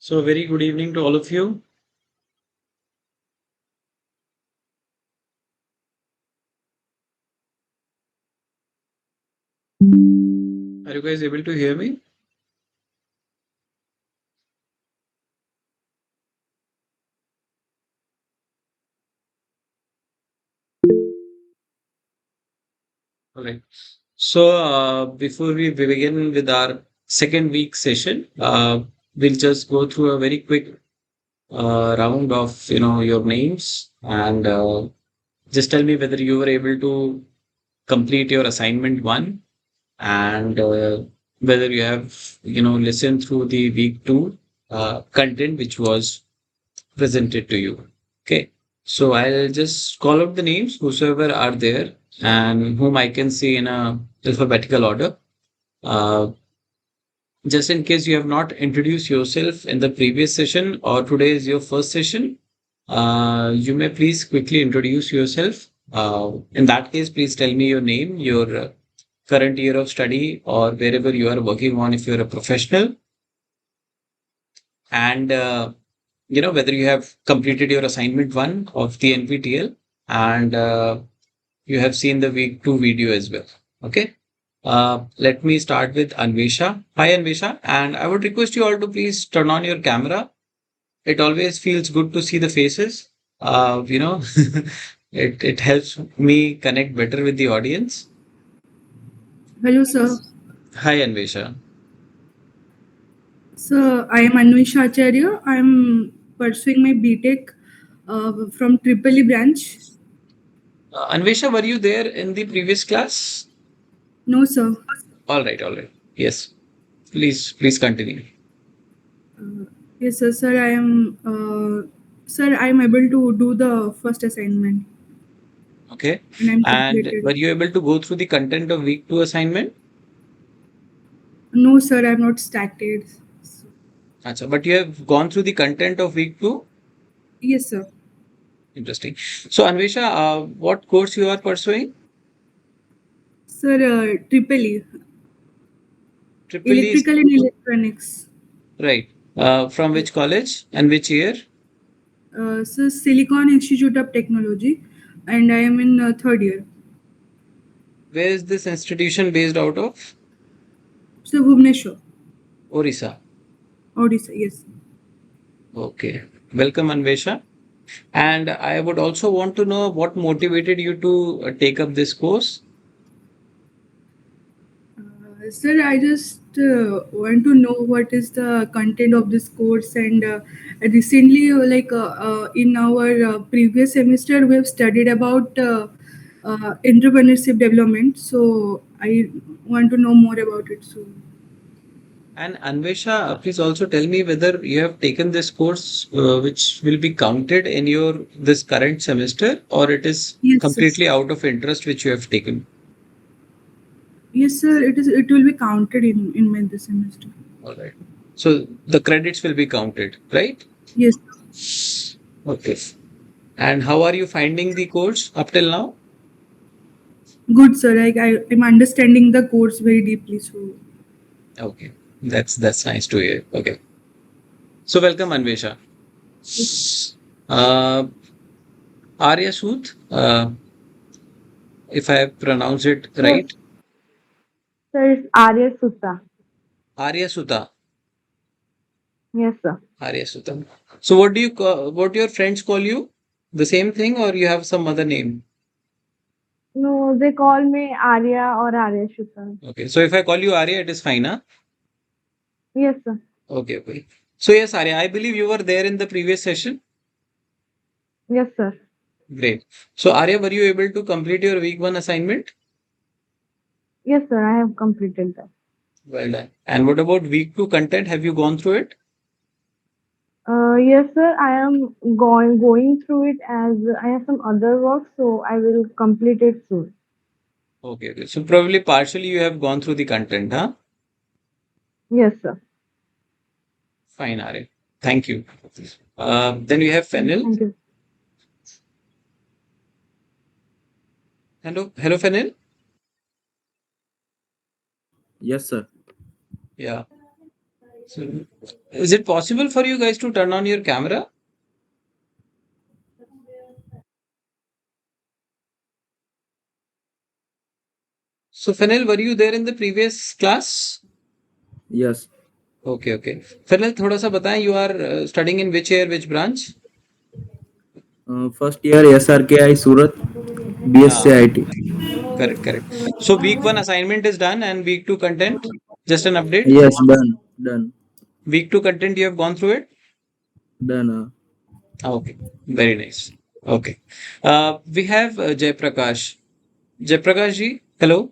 So, very good evening to all of you. Are you guys able to hear me? All right. So, before we begin with our second week session, we'll just go through a very quick round of your names and just tell me whether you were able to complete your assignment one and whether you have listened through the week two content which was presented to you. Okay. So I'll just call out the names, whosoever are there and whom I can see in a alphabetical order. Uh, just in case you have not introduced yourself in the previous session or today is your first session, you may please quickly introduce yourself. In that case, please tell me your name, your current year of study, or wherever you are working on if you're a professional, and whether you have completed your assignment one of the NPTEL and you have seen the week two video as well. Okay. Let me start with Anvesha. Hi, Anvesha. And I would request you all to please turn on your camera. It always feels good to see the faces. Uh, you know, it helps me connect better with the audience. Hello, sir. Hi, Anvesha. So, I am Anvisha Acharya. I am pursuing my BTech from Triple E branch. Anvesha, were you there in the previous class? No, sir. All right, all right. Yes, please continue. Yes, sir. Sir, I am able to do the first assignment Okay. and I'm And completed. were you able to go through the content of week two assignment? No, sir, I have not started. Acha, but you have gone through the content of week two? Yes, sir. Interesting. So, Anvesha, what course you are pursuing? Sir, Triple E, Triple E, Electrical and Electronics. right. From Yes. which college and which year? So, Silicon Institute of Technology, and I am in third year. Where is this institution based out of? So, Bhubaneswar, Orissa. Odisha. Yes. Okay. Welcome, Anvesha. And I would also want to know what motivated you to take up this course. Sir, I just want to know what is the content of this course, and recently, in our previous semester, we have studied about entrepreneurship development. So I want to know more about it. So And Anvesha, please also tell me whether you have taken this course, which will be counted in your this current semester, or it is yes, sir. completely out of interest which you have taken. Yes, sir. It is. It will be counted in this semester. All right. So the credits will be counted, right? Yes. Okay. And how are you finding the course up till now? Good, sir. Like I am understanding the course very deeply. So Okay, that's nice to hear. Okay. So welcome, Anvesha. Uh, Arya Sood, if I pronounce it Yes, right, sir, it's Arya Sutta. Arya Sudha. Yes, sir. Arya Sudha. So what do you call, what your friends call you? The same thing, or you have some other name? No, they call me Arya or Arya Sutta. Okay. So if I call you Arya, it is fine, huh? Yes, sir. Okay, okay. So yes, Arya, I believe you were there in the previous session. Yes, sir. Great. So Arya, were you able to complete your week one assignment? Yes, sir. I have completed that. Well done. And what about week two content? Have you gone through it? Yes, sir. I am going through it as I have some other work, so I will complete it soon. Okay, okay. So probably partially you have gone through the content, huh? Yes, sir. Fine, Arya. Thank you. Then we have Fennel. Thank you. Hello, hello, Fennel. Yes, sir. Yeah. So, is it possible for you guys to turn on your camera? So, Fenel, were you there in the previous class? Yes. Okay, okay. Fenel, थोड़ा सा बताएं, you are studying in which year, which branch? First year SRKI Surat, Ah, BSc IT. correct, correct. So, week one assignment is done and week two content. Just an update. Yes, done. Week two content, you have gone through it. Done. Okay, very nice. Okay. We have Jay Prakash. Jay Prakash ji, hello.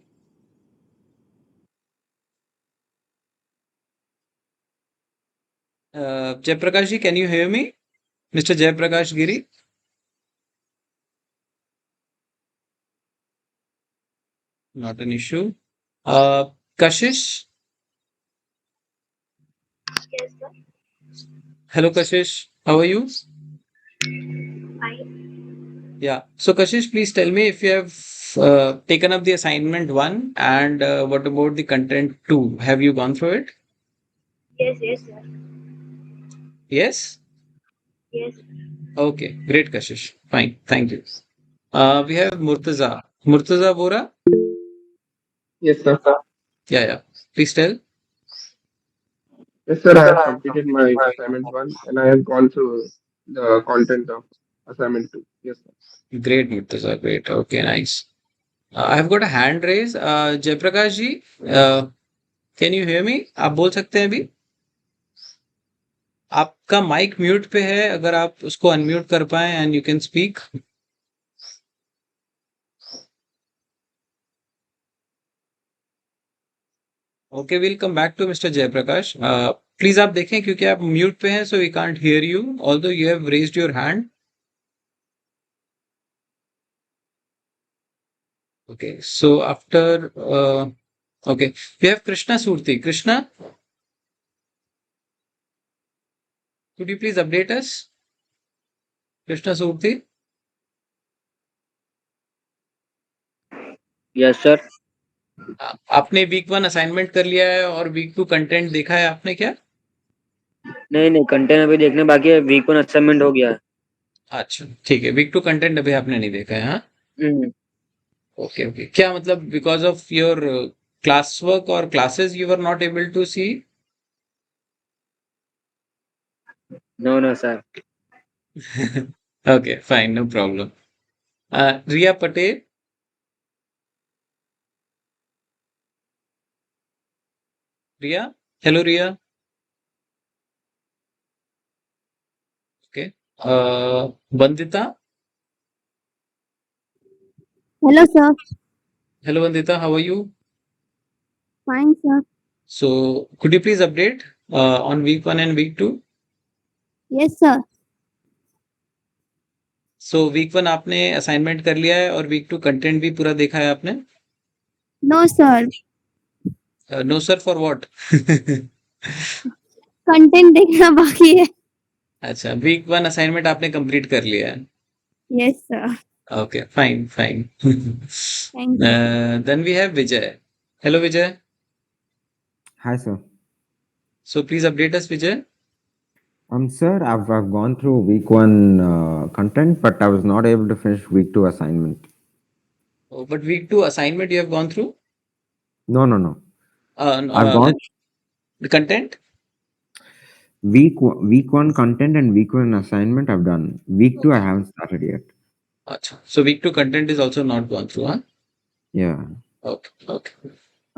Jay Prakash ji, can you hear me? Mr. Jay Prakash Giri? Not an issue. Kashish? Yes, sir. Hello, Kashish. How are you? Fine. Yeah. So, Kashish, please tell me if you have taken up the assignment one and what about the content two? Have you gone through it? Yes, sir. Yes? Yes. Okay, great, Kashish. Fine. Thank you. We have Murtaza. Murtaza Bora? Yes, sir. Yeah, yeah. Please tell. Yes, sir. I have completed my assignment one and I have gone through the content of assignment two. Yes, sir. Great, Murtaza. Great. Okay, nice. I've got a hand raise. Jaiprakash ji, can you hear me? आप बोल सकते हैं अभी? आपका mic mute पे है, अगर आप उसको अनम्यूट कर पाए and you can speak. Okay, will come back to mister Jayaprakash. Please आप देखें क्योंकि आप म्यूट पे हैं, so we can't hear you although you have raised your hand. Okay, so after okay, we have Krishna Surti. Krishna, could you please update us? Krishna Surti. Yes sir. आपने week one assignment कर लिया है और वीक टू कंटेंट देखा है आपने क्या? नहीं कंटेंट अभी देखने बाकी है. वीक वन असाइनमेंट हो गया है. अच्छा, ठीक है. वीक टू कंटेंट अभी आपने नहीं देखा है, हाँ? हम्म. Okay, okay. क्या मतलब because of your class work और classes you are not able to see? No sir. Okay, fine, no problem. Riya Patel. Riya, hello Riya. Okay. Vandita. Hello, sir. Hello Vandita, how are you? Fine, sir. So could you please update on week one and week two? Yes, sir. So week one आपने assignment कर लिया है और week to content भी पूरा देखा है आपने? No, sir. No sir, for what? Content देखना बाकी है. अच्छा, वीक वन असाइनमेंट आपने कंप्लीट कर लिया है. Yes, sir. Okay, fine, fine. Thank you. Then we have Vijay. Hello, Vijay. Hi, sir. So please update us, Vijay. Sir, I've gone through week one content, but I was not able to finish week two assignment. Oh, but week two assignment you have gone through? No. No, I've gone the content? week one content and week one assignment I've done. Week two I haven't started yet. Achha. So week two content is also not gone through, huh? Yeah. Okay, okay.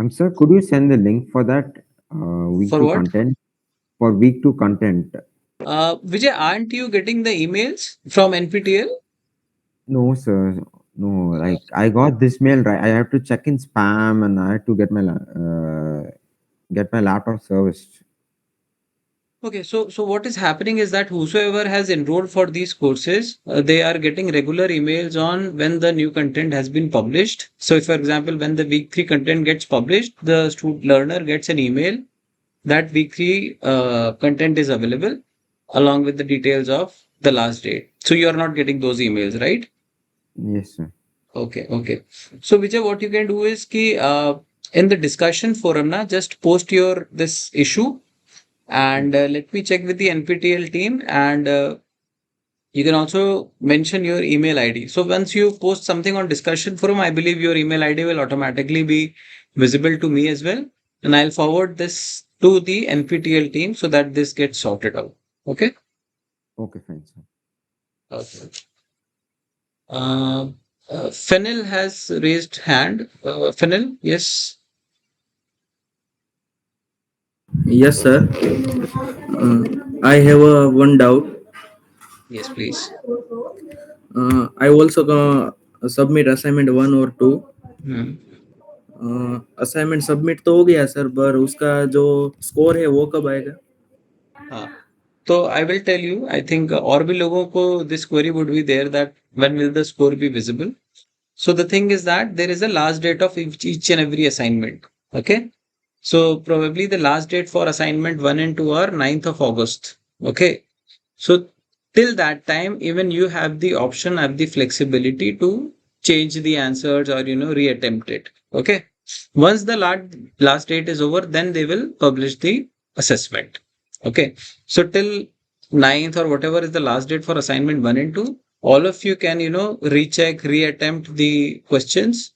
Sir, could you send the link for that week For two what? content? For week two content. Vijay, aren't you getting the emails from NPTEL? No, sir. No, like I got this mail, right? I have to check in spam and I have to get my laptop serviced. Okay, so what is happening is that whosoever has enrolled for these courses, they are getting regular emails on when the new content has been published. So, if, for example, when the week three content gets published, the student learner gets an email that week three content is available along with the details of the last date. So, you are not getting those emails, right? Yes, sir. Okay, okay. So, Vijay, what you can do is ki in the discussion forum, na, just post your this issue And let me check with the NPTEL team, and you can also mention your email ID. So once you post something on discussion forum, I believe your email ID will automatically be visible to me as well. And I'll forward this to the NPTEL team so that this gets sorted out. Okay. Okay, fine, sir. Okay. Uh, Fennel has raised hand. Fennel, yes. Yes, sir. I have one doubt. Yes, please. I also submit assignment one or two. Hmm. Assignment submit तो हो गया sir, पर उसका जो score है वो कब आएगा? हाँ, तो I will tell you, I think और भी लोगों को this query would be there that when will the score be visible? So the thing is that there is a last date of each and every assignment. Okay. So probably the last date for assignment 1 and 2 are 9th of August. Okay. So till that time, even you have the option, have the flexibility to change the answers or, reattempt it. Okay. Once the last date is over, then they will publish the assessment. Okay. So till 9th or whatever is the last date for assignment 1 and 2, all of you can, recheck, reattempt the questions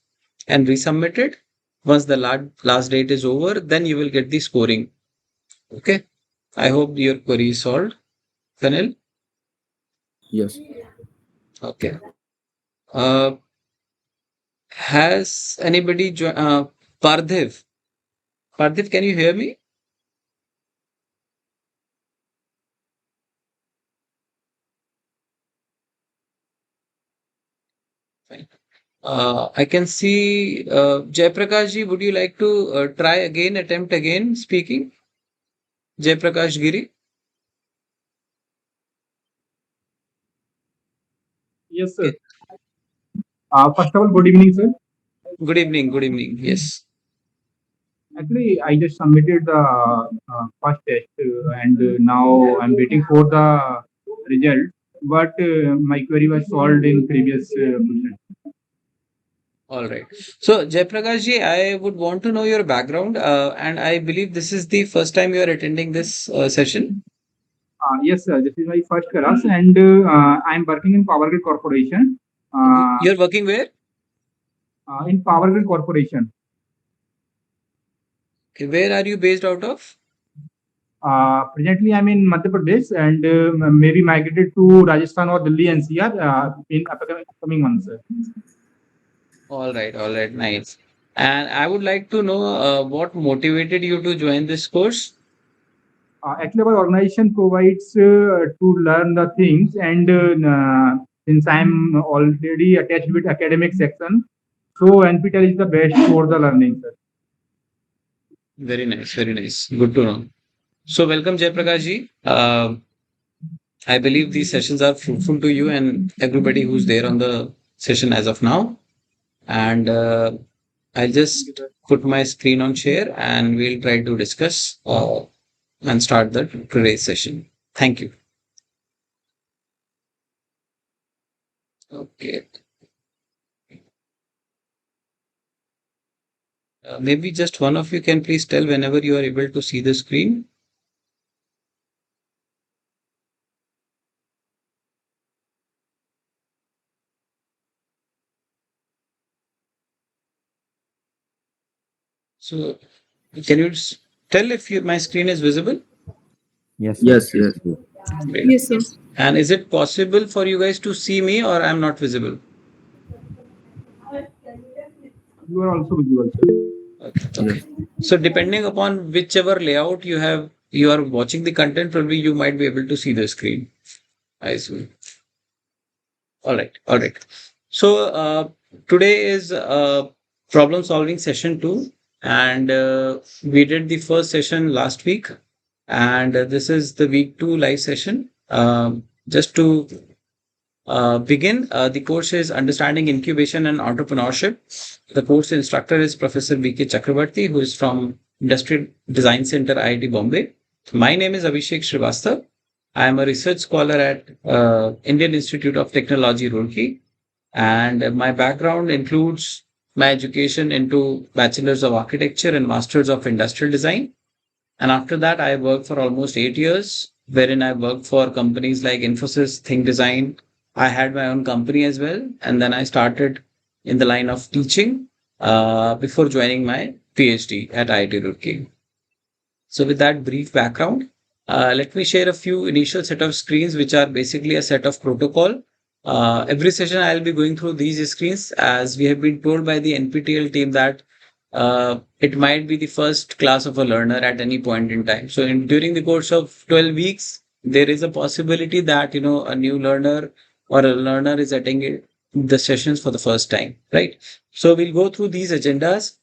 and resubmit it. Once the last date is over, then you will get the scoring. Okay. I hope your query is solved. Fenil? Yes. Okay. Uh, has anybody joined? Parthiv? Parthiv, can you hear me? Fine. I can see Jaiprakash ji. Would you like to try again, attempt again speaking? Jaiprakash Giri? Yes, sir. Okay. First of all, good evening, sir. Good evening. Good evening. Yes. Actually, I just submitted the first test, and now I'm waiting for the result. But my query was solved in previous question. All right. So, Jaiprakash ji, I would want to know your background, and I believe this is the first time you are attending this session. Yes, sir. This is my first class, and I'm working in Power Grid Corporation. You're working where? In Power Grid Corporation. Okay, where are you based out of? Presently, I'm in Madhya Pradesh, and maybe migrated to Rajasthan or Delhi NCR in upcoming months, sir. All right, nice. And I would like to know what motivated you to join this course? Actually, our organization provides to learn the things, and since I'm already attached with academic section, so NPTEL is the best for the learning, sir. Very nice, very nice. Good to know. So, welcome, Jaiprakash ji. I believe these sessions are fruitful to you and everybody who's there on the session as of now. And I'll just put my screen on share and we'll try to discuss and start the today's session. Thank you. Okay. Maybe just one of you can please tell whenever you are able to see the screen. So, can you tell if my screen is visible? Yes, Yes, yes. Great. Yes, sir. And is it possible for you guys to see me or I'm not visible? You are also visible, sir. Okay. So depending upon whichever layout you are watching the content, probably you might be able to see the screen. I see. All right. All right. So today is problem solving session 2, and we did the first session last week, and this is the week 2 live session. Just to begin, the course is Understanding Incubation and Entrepreneurship. The course instructor is Professor B.K. Chakrabarti, who is from Industrial Design Center, IIT Bombay. My name is Abhishek Srivastava. I am a research scholar at Indian Institute of Technology, Roorkee, and my background includes my education into Bachelor's of Architecture and Master's of Industrial Design. And after that, I worked for almost 8 years, wherein I worked for companies like Infosys, Think Design. I had my own company as well. And then I started in the line of teaching before joining my PhD at IIT Roorkee. So with that brief background, let me share a few initial set of screens, which are basically a set of protocol. Every session, I'll be going through these screens as we have been told by the NPTEL team that it might be the first class of a learner at any point in time. So during the course of 12 weeks, there is a possibility that, a new learner or a learner is attending the sessions for the first time, right? So we'll go through these agendas.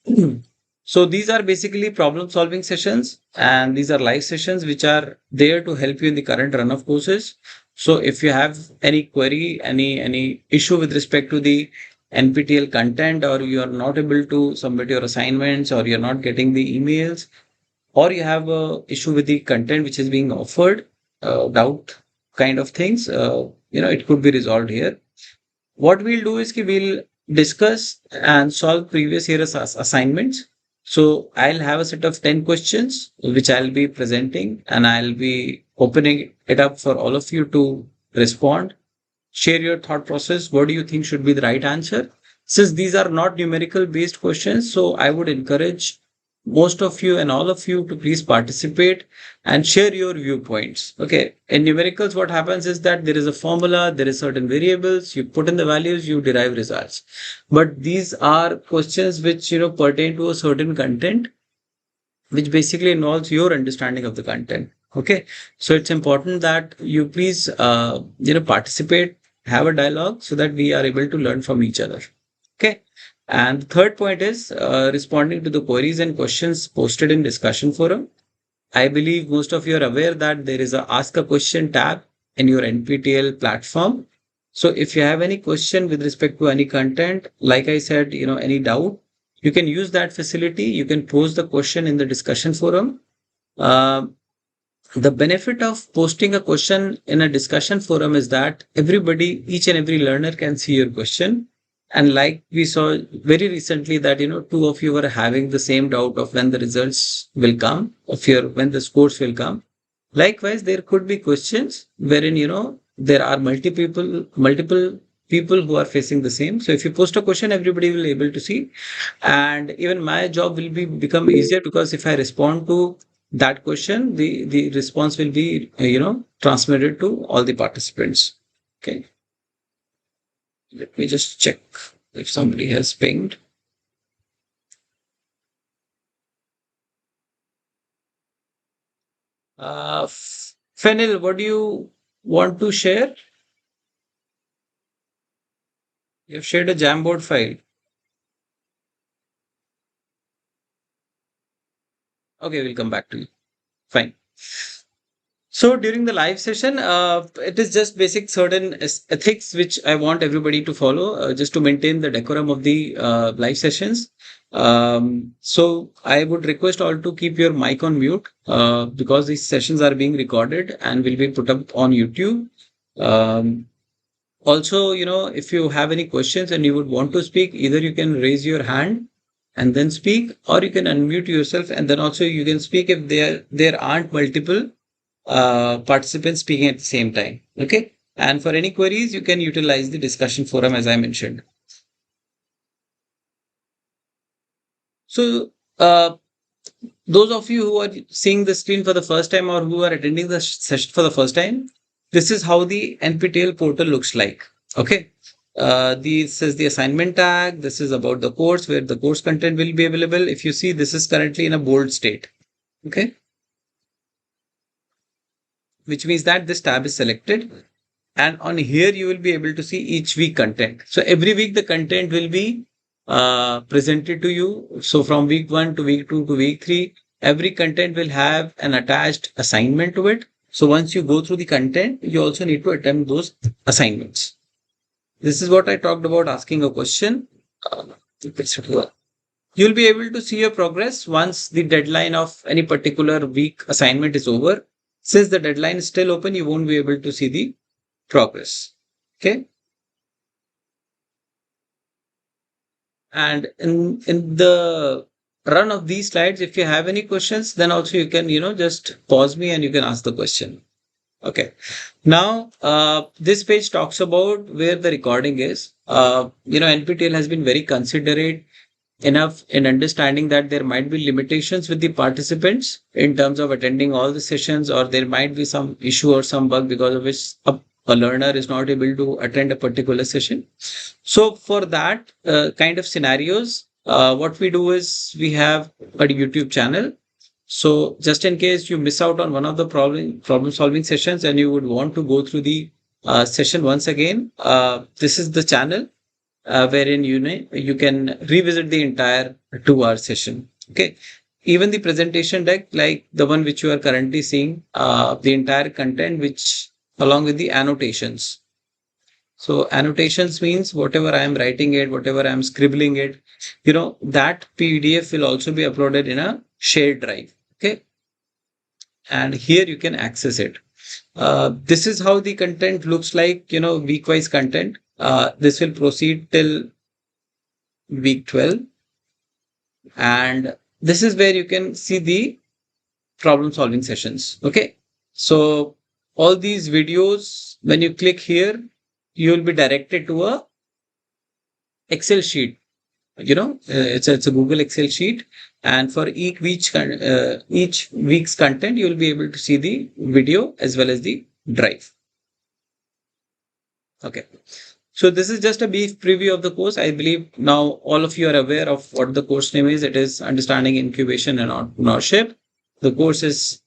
So these are basically problem solving sessions, and these are live sessions which are there to help you in the current run of courses. So if you have any query, any issue with respect to the NPTEL content, or you are not able to submit your assignments, or you're not getting the emails, or you have a issue with the content which is being offered, doubt kind of things, it could be resolved here. What we'll do is we'll discuss and solve previous year's assignments. So I'll have a set of 10 questions which I'll be presenting, and I'll be opening it up for all of you to respond. Share your thought process. What do you think should be the right answer? Since these are not numerical based questions, so I would encourage most of you and all of you to please participate and share your viewpoints. Okay. In numericals, what happens is that there is a formula, there is certain variables, you put in the values, you derive results. But these are questions which, pertain to a certain content, which basically involves your understanding of the content. Okay. So it's important that you please, participate, have a dialogue so that we are able to learn from each other. Okay. And the third point is responding to the queries and questions posted in discussion forum. I believe most of you are aware that there is a ask a question tab in your NPTEL platform. So if you have any question with respect to any content, like I said, any doubt, you can use that facility. You can pose the question in the discussion forum. Uh, the benefit of posting a question in a discussion forum is that everybody, each and every learner can see your question. And like we saw very recently that, two of you were having the same doubt of when the results will come, when the scores will come. Likewise, there could be questions wherein, there are multiple people who are facing the same. So if you post a question, everybody will be able to see. And even my job will become easier, because if I respond to that question, the response will be, transmitted to all the participants. Okay. Let me just check if somebody has pinged. Fenil, what do you want to share? You've shared a Jamboard file. Okay, we'll come back to you. Fine. So during the live session, it is just basic certain ethics which I want everybody to follow, just to maintain the decorum of the live sessions. So I would request all to keep your mic on mute, because these sessions are being recorded and will be put up on YouTube. Um, Also, if you have any questions and you would want to speak, either you can raise your hand and then speak, or you can unmute yourself and then also you can speak if there aren't multiple participants speaking at the same time. Okay. And for any queries, you can utilize the discussion forum as I mentioned. So, those of you who are seeing the screen for the first time or who are attending the session for the first time, this is how the NPTEL portal looks like. Okay. This is the assignment tag. This is about the course, where the course content will be available. If you see, this is currently in a bold state. Okay. Which means that this tab is selected. And on here, you will be able to see each week content. So every week, the content will be presented to you. So from week 1 to week 2 to week 3, every content will have an attached assignment to it. So once you go through the content, you also need to attempt those assignments. This is what I talked about asking a question. You'll be able to see your progress once the deadline of any particular week assignment is over. Since the deadline is still open, you won't be able to see the progress. Okay. And in the run of these slides, if you have any questions, then also you can, just pause me and you can ask the question. Okay. Now, this page talks about where the recording is. NPTEL has been very considerate enough in understanding that there might be limitations with the participants in terms of attending all the sessions, or there might be some issue or some bug because of which a learner is not able to attend a particular session. So for that kind of scenarios, what we do is we have a YouTube channel. So just in case you miss out on one of the problem solving sessions and you would want to go through the session once again, this is the channel wherein you can revisit the entire 2 hour session. Okay. Even the presentation deck, like the one which you are currently seeing, the entire content, which along with the annotations. So annotations means whatever I am writing it, whatever I am scribbling it, that PDF will also be uploaded in a shared drive. Okay. And here you can access it. This is how the content looks like, week wise content. This will proceed till week 12. And this is where you can see the problem solving sessions. Okay. So all these videos, when you click here, you will be directed to a Excel sheet. It's a Google Excel sheet, and for each week's content, you will be able to see the video as well as the drive. Okay. So this is just a brief preview of the course. I believe now all of you are aware of what the course name is. It is Understanding Incubation and Entrepreneurship. The course is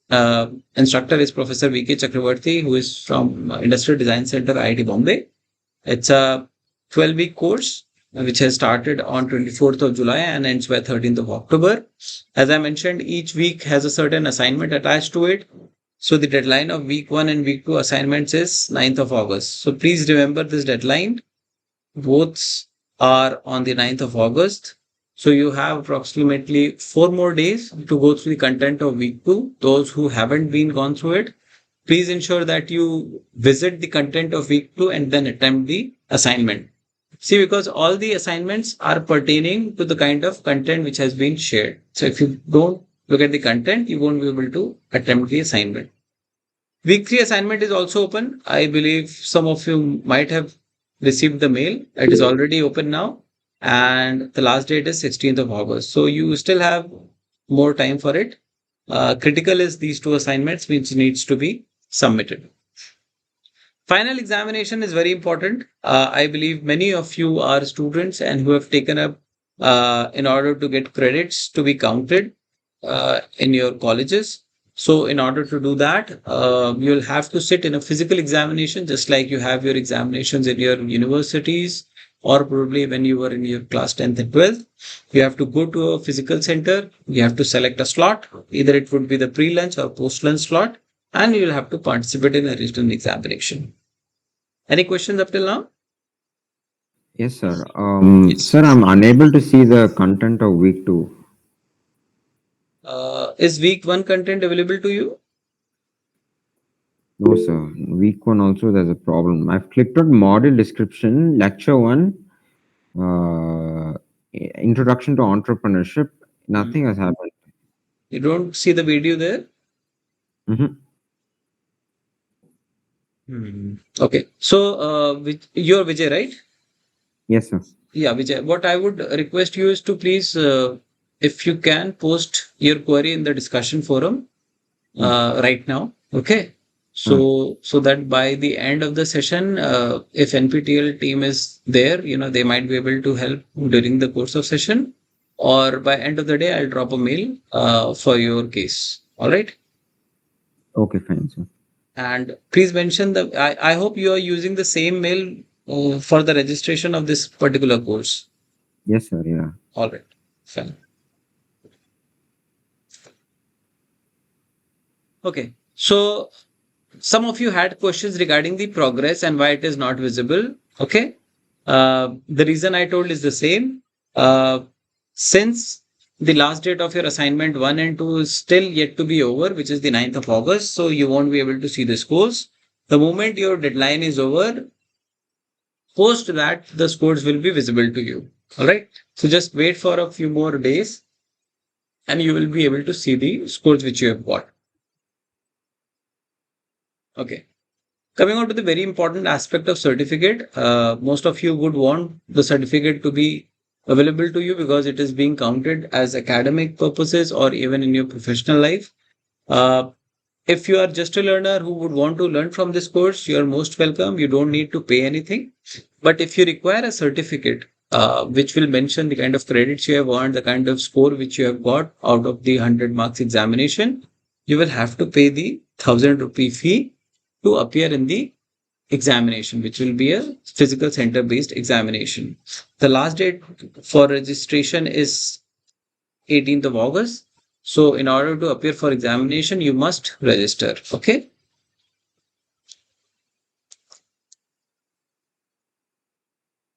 instructor is Professor V.K. Chakravarti, who is from Industrial Design Center, IIT Bombay. It's a 12-week course which has started on 24th of July and ends by 13th of October. As I mentioned, each week has a certain assignment attached to it. So the deadline of week 1 and week 2 assignments is 9th of August. So please remember this deadline. Both are on the 9th of August. So you have approximately 4 more days to go through the content of week 2. Those who haven't been gone through it, please ensure that you visit the content of week 2 and then attempt the assignment. See, because all the assignments are pertaining to the kind of content which has been shared. So if you don't look at the content, you won't be able to attempt the assignment. Week 3 assignment is also open. I believe some of you might have received the mail. It is already open now. And the last date is 16th of August. So you still have more time for it. Critical is these 2 assignments which needs to be submitted. Final examination is very important. I believe many of you are students and who have taken up in order to get credits to be counted in your colleges. So in order to do that, you'll have to sit in a physical examination, just like you have your examinations in your universities, or probably when you were in your class 10th and 12th. You have to go to a physical center. You have to select a slot. Either it would be the pre-lunch or post-lunch slot, and you will have to participate in a written examination. Any questions up till now? Yes, sir. Sir, I'm unable to see the content of week 2. Is week 1 content available to you? No, sir. Week 1 also there's a problem. I've clicked on module description, lecture 1, introduction to entrepreneurship. Nothing has happened. You don't see the video there? Okay. So, you're Vijay, right? Yes, sir. Yeah, Vijay. What I would request you is to please, if you can, post your query in the discussion forum right now. Okay. So that by the end of the session, if NPTEL team is there, they might be able to help during the course of session, or by end of the day, I'll drop a mail for your case. All right. Okay, fine, sir. And please mention I hope you are using the same mail for the registration of this particular course. Yes, sir. Yeah. All right. Fine. Okay. So some of you had questions regarding the progress and why it is not visible. Okay. The reason I told is the same. Since the last date of your assignment 1 and 2 is still yet to be over, which is the 9th of August. So you won't be able to see this course. The moment your deadline is over, post that, the scores will be visible to you. All right. So just wait for a few more days. and you will be able to see the scores which you have got. Okay. Coming on to the very important aspect of certificate, most of you would want the certificate to be available to you because it is being counted as academic purposes or even in your professional life. Uh, if you are just a learner who would want to learn from this course, you are most welcome. You don't need to pay anything. But if you require a certificate, which will mention the kind of credits you have earned, the kind of score which you have got out of the 100 marks examination, you will have to pay the 1,000 rupee fee to appear in the examination, which will be a physical center based examination. The last date for registration is 18th of August. So, in order to appear for examination, you must register. Okay.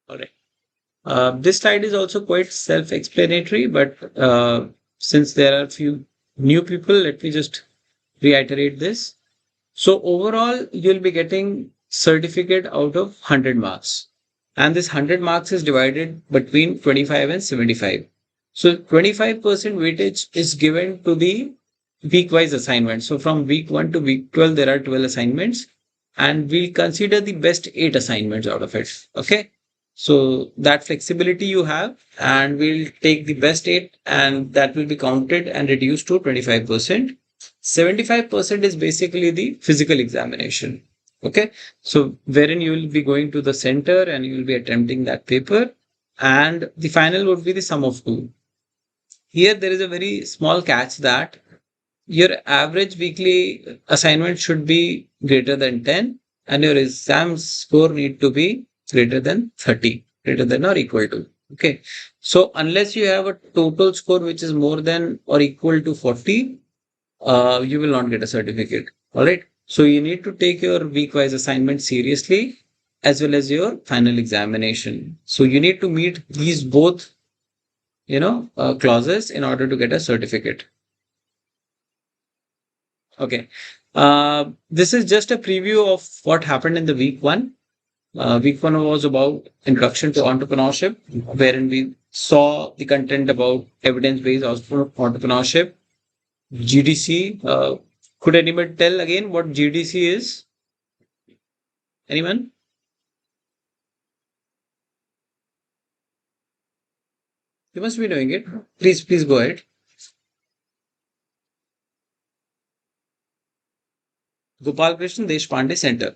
All right. This slide is also quite self explanatory, but since there are few new people, let me just reiterate this. So overall, you'll be getting certificate out of 100 marks. And this 100 marks is divided between 25 and 75. So 25% weightage is given to the week-wise assignment. So from week 1 to week 12, there are 12 assignments. And we'll consider the best 8 assignments out of it. Okay. So that flexibility you have, and we'll take the best 8 and that will be counted and reduced to 25%. 75% is basically the physical examination. Okay. So, wherein you will be going to the center and you will be attempting that paper. And the final would be the sum of two. Here, there is a very small catch that your average weekly assignment should be greater than 10, and your exam score need to be greater than 30, greater than or equal to. Okay. So, unless you have a total score which is more than or equal to 40, you will not get a certificate. All right. So you need to take your week-wise assignment seriously as well as your final examination. So you need to meet these both, clauses in order to get a certificate. Okay. This is just a preview of what happened in the week one. Week one was about introduction to entrepreneurship, wherein we saw the content about evidence-based entrepreneurship. GDC. Could anyone tell again what GDC is? Anyone? You must be knowing it. Please go ahead. Gopal Krishnan Deshpande Center.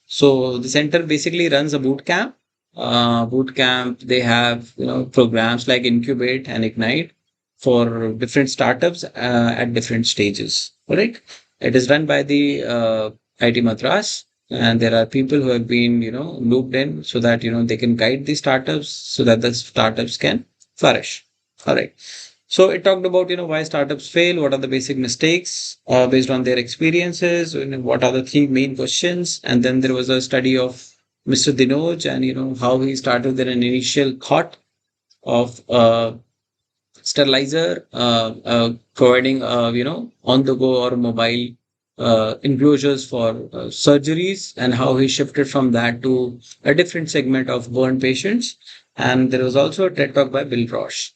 So the center basically runs a boot camp. Boot camp. They have programs like Incubate and Ignite for different startups at different stages. All right. It is run by the IT Madras, and there are people who have been looped in so that they can guide the startups so that the startups can flourish. All right. So it talked about why startups fail, what are the basic mistakes based on their experiences, what are the three main questions, and then there was a study of Mr. Dinoj and how he started with an initial thought of sterilizer, providing on the go or mobile enclosures for surgeries, and how he shifted from that to a different segment of burn patients. And there was also a TED talk by Bill Roche.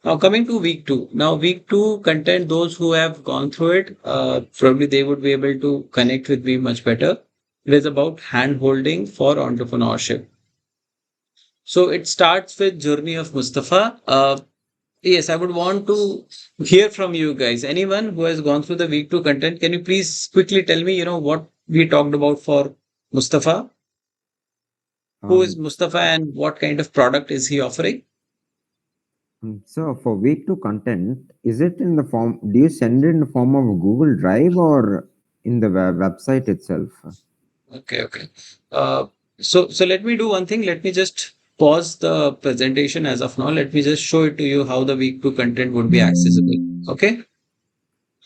Now coming to week two. Now week two content, those who have gone through it, probably they would be able to connect with me much better. It is about hand holding for entrepreneurship. So it starts with Journey of Mustafa. Yes, I would want to hear from you guys. Anyone who has gone through the week two content, can you please quickly tell me, what we talked about for Mustafa? Who is Um, Mustafa and what kind of product is he offering? so for week two content, is it in the form? Do you send it in the form of Google Drive or in the website itself? Okay, okay. Uh, so let me do one thing. Let me just pause the presentation as of now. Let me just show it to you how the week two content would be accessible. Okay.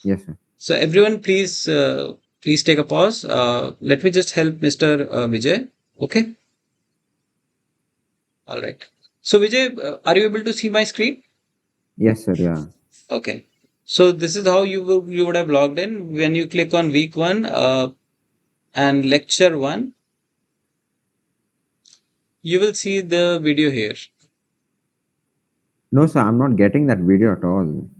Yes, sir. So everyone, please take a pause. Let me just help Mr. Vijay. Okay. All right. So Vijay, are you able to see my screen? Yes, sir. Yeah. Okay. So this is how you would have logged in when you click on week one and lecture one. You will see the video here. No, sir. I'm not getting that video at all.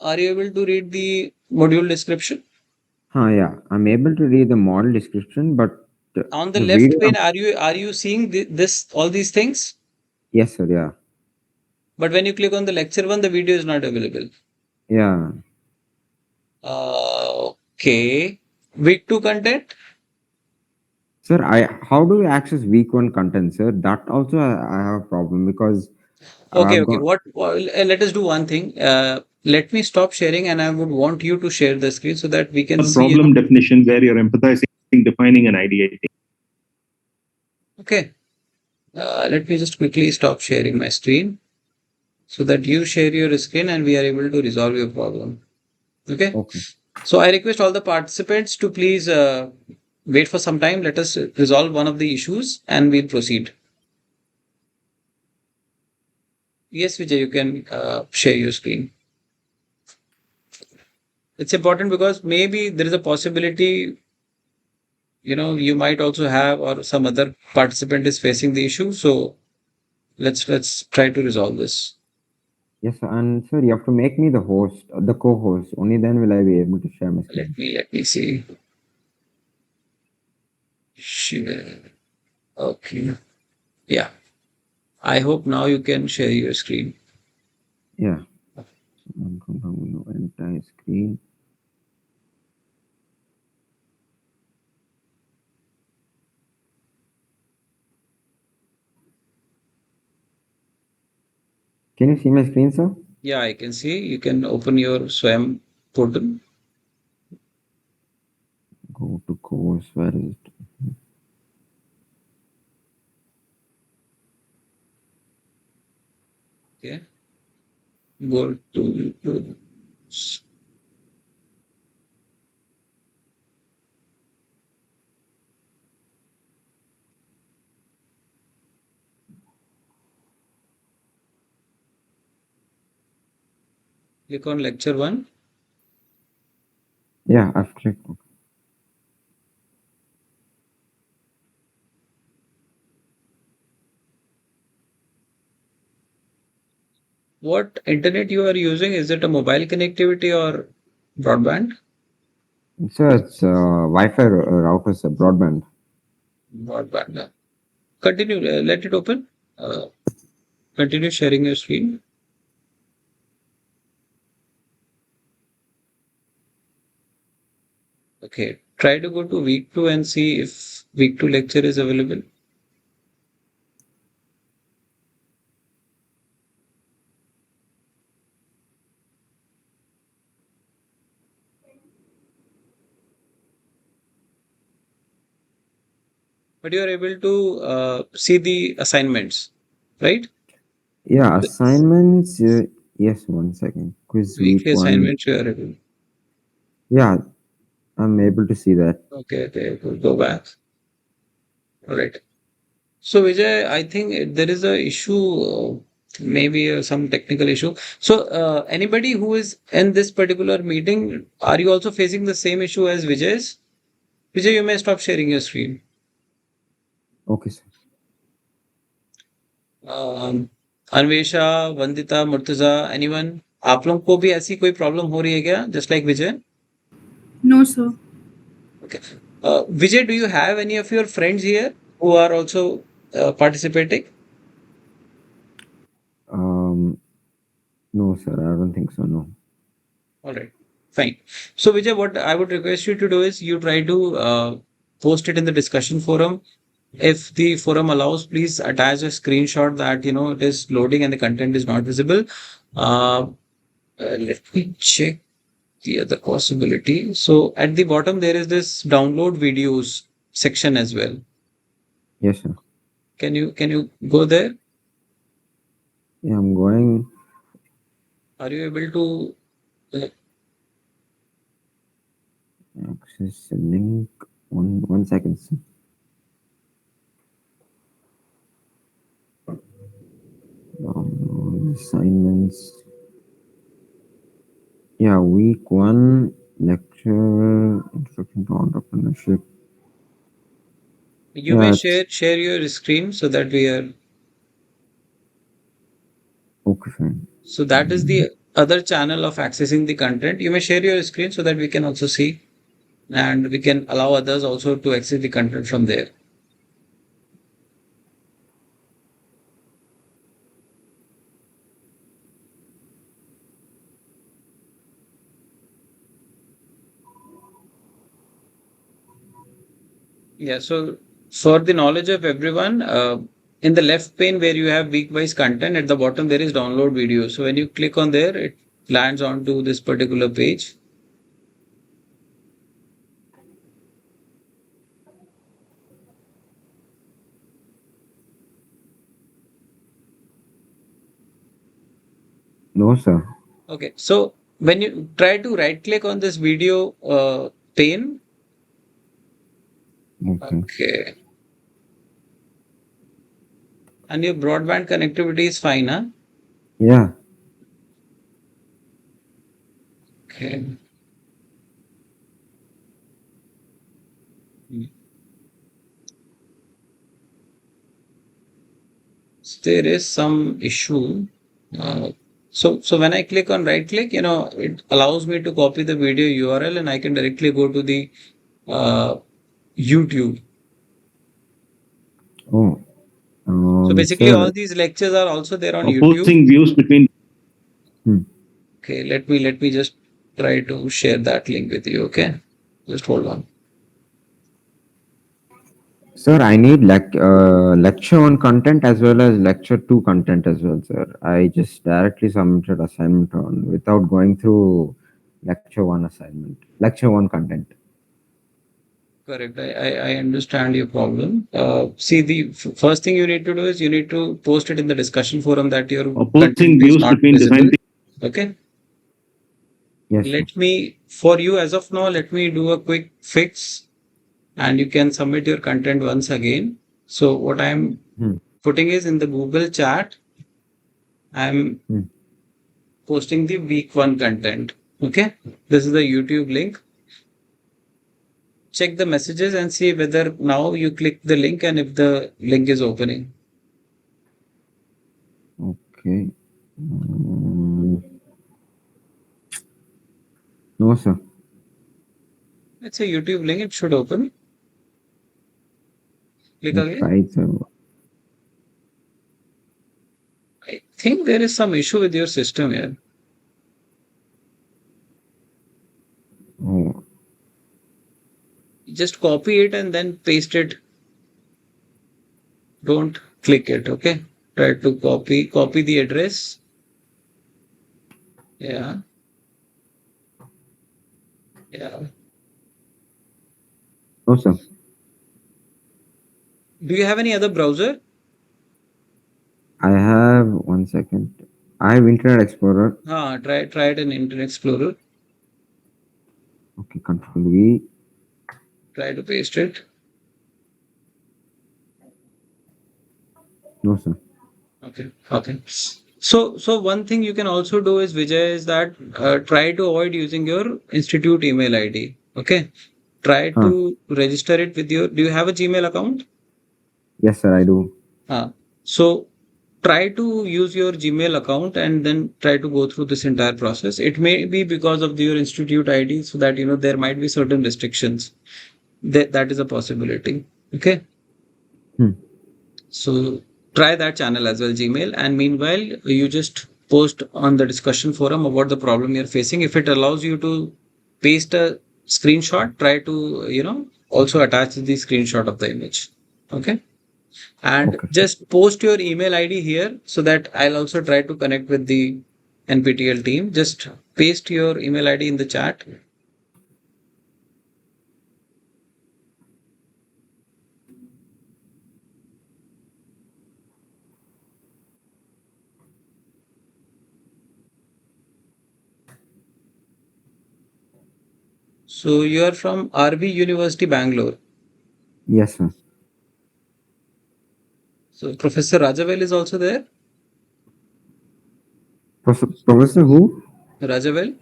are you able to read the module description? Yeah, I'm able to read the model description, but On the the left video. pane, are you seeing this all these things? Yes, sir. Yeah. But when you click on the lecture one, the video is not available. Yeah. Okay. Week 2 content? Sir, how do you access week one content, sir? That also I have a problem because Okay, I've okay. got. Let us do one thing. Let me stop sharing and I would want you to share the screen so that we can see. Problem definition where you're empathizing, defining, and ideating. Okay. Let me just quickly stop sharing my screen so that you share your screen and we are able to resolve your problem. Okay. Okay. So I request all the participants to please wait for some time. Let us resolve one of the issues and we'll proceed. Yes, Vijay, you can share your screen. It's important because maybe there is a possibility, you might also have or some other participant is facing the issue. So let's try to resolve this. Yes, sir. And sir, you have to make me the host, the co-host. Only then will I be able to share my screen. Let me see. Share. Okay. Yeah. I hope now you can share your screen. Yeah. Entire screen. Can you see my screen, sir? Yeah, I can see. You can open your SWAM portal. Go to course. Where is it? Okay. Go to click on lecture 1. Yeah, I've clicked. What internet you are using? Is it a mobile connectivity or broadband? Sir, it's Wi-Fi router, sir, broadband. Broadband. Continue. Let it open. Continue sharing your screen. Okay. Try to go to week 2 and see if week 2 lecture is available. But you are able to see the assignments, right? Yeah, assignments. Yes, 1 second. Quiz week Weekly one. assignments you are able. Yeah, I'm able to see that. Okay, we'll go back. All right. So Vijay, I think there is a issue, maybe some technical issue. So anybody who is in this particular meeting, are you also facing the same issue as Vijay's? Vijay, you may stop sharing your screen. Okay, sir. Anvesha, Vandita, Murtaza, anyone? आप लोगों को भी ऐसी कोई problem हो रही है क्या? Just like Vijay? No, sir. Okay. Vijay, do you have any of your friends here who are also participating? No, sir. I don't think so. No. All right, fine. So Vijay, what I would request you to do is you try to post it in the discussion forum. If the forum allows, please attach a screenshot that it is loading and the content is not visible. Uh, Let me check the other possibility. So at the bottom there is this download videos section as well. Yes, sir. Can you go there? Yeah, I'm going. Are you able to? Access the link. 1 second, sir. Download assignments. Yeah, week one lecture, introduction to entrepreneurship. You Yeah, may it's share your screen so that we are. okay, fine. So that is the other channel of accessing the content. You may share your screen so that we can also see, and we can allow others also to access the content from there. Yeah, so for the knowledge of everyone, in the left pane where you have week wise content, at the bottom there is download video. So when you click on there, it lands onto this particular page. No, sir. Okay, so when you try to right click on this video pane, Okay. okay, and your broadband connectivity is fine, huh? Yeah. Okay. There is some issue. So when I click on right click, it allows me to copy the video URL and I can directly go to the uh, YouTube. Oh. So basically, all Sir. these lectures are also there on YouTube. Opposing views between. Okay, let me just try to share that link with you. Okay, just hold on. Sir, I need lecture 1 content as well as lecture 2 content as well, sir. I just directly submitted assignment on without going through lecture 1 assignment, lecture 1 content. Correct. I understand your problem. See, the first thing you need to do is you need to post it in the discussion forum that your Opposing content is views not between visible. design. Okay. Yes, sir. Let me, for you as of now, let me do a quick fix and you can submit your content once again. So what I'm putting is in the Google chat, I'm posting the week 1 content. Okay. This is the YouTube link. Check the messages and see whether now you click the link and if the link is opening. Okay. No, sir. It's a YouTube link. It should open. Click again. Right, sir. I think there is some issue with your system here. Oh. Just copy it and then paste it. Don't click it. Okay. Try to copy the address. Yeah. Yeah. No, sir. Do you have any other browser? I have 1 second. I have Internet Explorer. Try it in Internet Explorer. Okay, Control V. Try to paste it. No, sir. Okay. So one thing you can also do is, Vijay, is that try to avoid using your institute email ID. Okay. Try to register it with your. Do you have a Gmail account? Yes, sir, I do. So try to use your Gmail account and then try to go through this entire process. It may be because of your institute ID, so that there might be certain restrictions. That is a possibility. Okay. So try that channel as well, Gmail. And meanwhile, you just post on the discussion forum about the problem you're facing. If it allows you to paste a screenshot, try to, also attach the screenshot of the image. Okay. And just post your email ID here so that I'll also try to connect with the NPTEL team. Just paste your email ID in the chat. So you are from RV University, Bangalore. Yes, sir. So Professor Rajavel is also there. Professor who? Rajavel.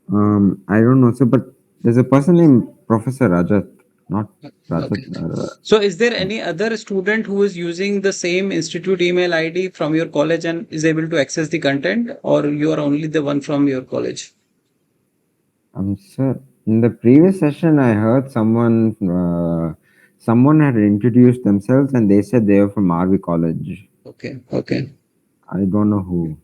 I don't know, sir, but there's a person named Professor Rajat. not Okay. Rajat. So is there any other student who is using the same institute email ID from your college and is able to access the content, or you are only the one from your college? Sir, in the previous session, I heard someone had introduced themselves and they said they were from RV College. Okay. Okay. I don't know who.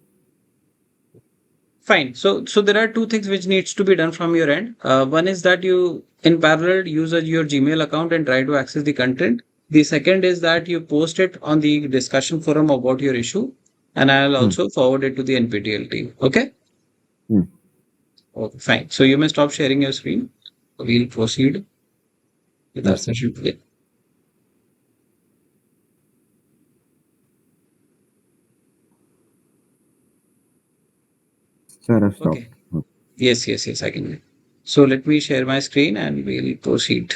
Fine. So there are two things which needs to be done from your end. One is that you, in parallel, use your Gmail account and try to access the content. The second is that you post it on the discussion forum about your issue, and I'll Hmm. also forward it to the NPTEL team. Okay. Hmm. Okay. Fine. So you may stop sharing your screen. We'll proceed with our Yes, sir. session today. Sir, I've stopped. Okay. Yes. I can. So let me share my screen and we'll proceed.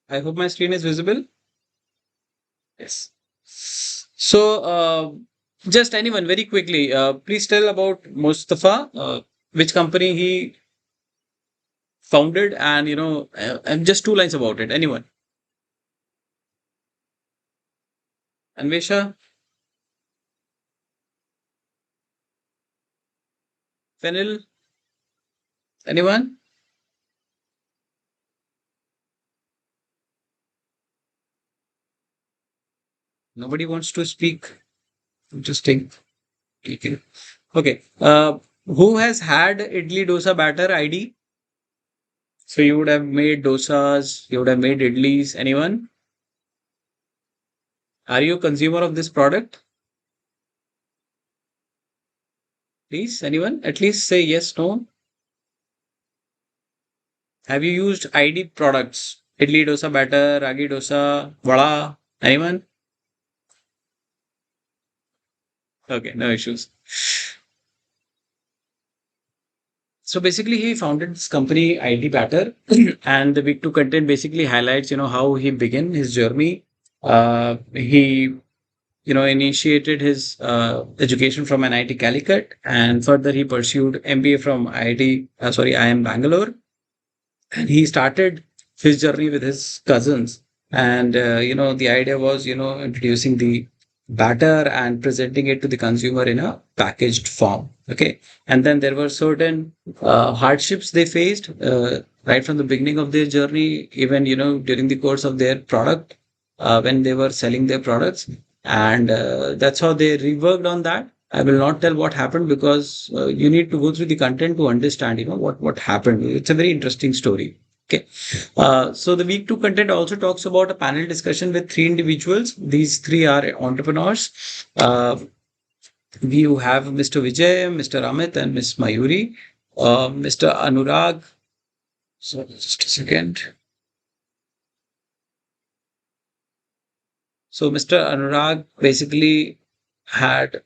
I hope my screen is visible. Yes. So, just anyone very quickly, please tell about Mustafa, which company he founded, and and just two lines about it. Anyone? Anvesha, Fenil, anyone? Nobody wants to speak. Interesting. Okay. Okay. Who has had idli dosa batter ID? So you would have made dosas, you would have made idlis. Anyone? Are you a consumer of this product? Please, anyone? At least say yes, no. Have you used ID products? Idli dosa batter, ragi dosa, vada? Anyone? Okay, no issues. So basically, he founded this company ID Batter, and the Week 2 content basically highlights, how he began his journey. He initiated his education from NIT Calicut, and further he pursued MBA from IIM Bangalore, and he started his journey with his cousins. And the idea was introducing the batter and presenting it to the consumer in a packaged form. Okay. And then there were certain hardships they faced right from the beginning of their journey, even during the course of their product, when they were selling their products. And that's how they reworked on that. I will not tell what happened because you need to go through the content to understand, what happened. It's a very interesting story. Okay. So the week 2 content also talks about a panel discussion with three individuals. These three are entrepreneurs. We have Mr. Vijay, Mr. Amit, and Ms. Mayuri. Mr. Anurag. So just a second. So Mr. Anurag basically had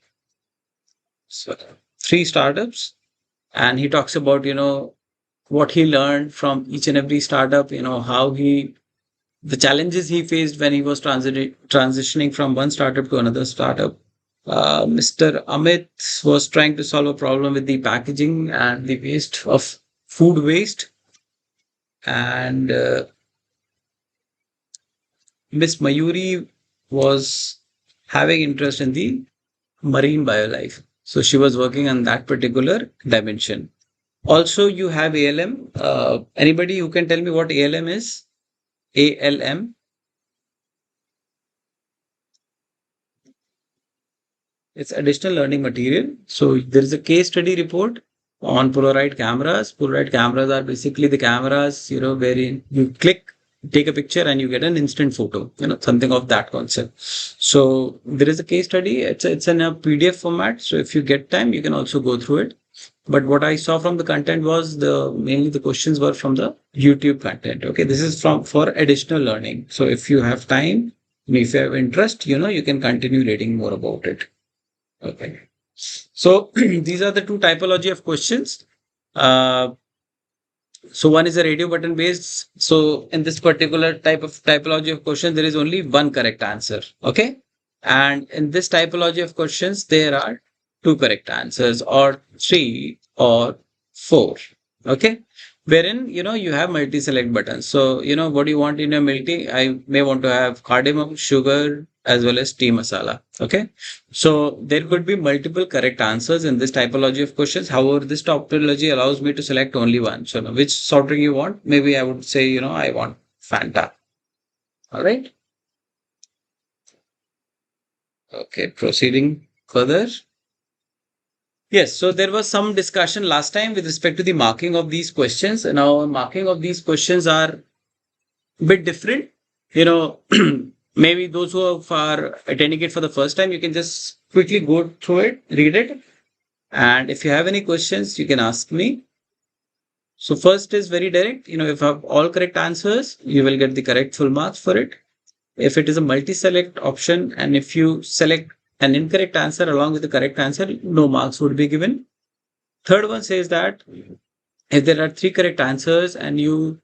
three startups, and he talks about what he learned from each and every startup, how the challenges he faced when he was transitioning from one startup to another startup. Mr. Amit was trying to solve a problem with the packaging and the waste of food waste, and Miss Mayuri was having interest in the marine biolife, so she was working on that particular dimension. Also, you have ALM. Anybody who can tell me what ALM is? ALM. It's additional learning material. So there is a case study report on Polaroid cameras. Polaroid cameras are basically the cameras, wherein you click, take a picture, and you get an instant photo. Something of that concept. So there is a case study. It's in a PDF format. So if you get time, you can also go through it. But what I saw from the content was mainly the questions were from the YouTube content. Okay, this is for additional learning. So if you have time, if you have interest, you can continue reading more about it. Okay. So these are the two typology of questions. Uh, so one is a radio button based. So in this particular type of typology of question, there is only one correct answer. Okay. And in this typology of questions, there are two correct answers, or three, or four. Okay. Wherein, you have multi-select buttons. So, what you want in your milk tea? I may want to have cardamom, sugar, as well as tea masala. Okay. So there could be multiple correct answers in this typology of questions. However, this topology allows me to select only one. So now, which soft drink you want? Maybe I would say, I want Fanta. All right. Okay. Proceeding further. Yes, so there was some discussion last time with respect to the marking of these questions. And now marking of these questions are a bit different. Maybe those who are attending it for the first time, you can just quickly go through it, read it. And if you have any questions, you can ask me. So first is very direct. If you have all correct answers, you will get the correct full marks for it. If it is a multi-select option, and if you select an incorrect answer along with the correct answer, no marks would be given. Third one says that if there are three correct answers and you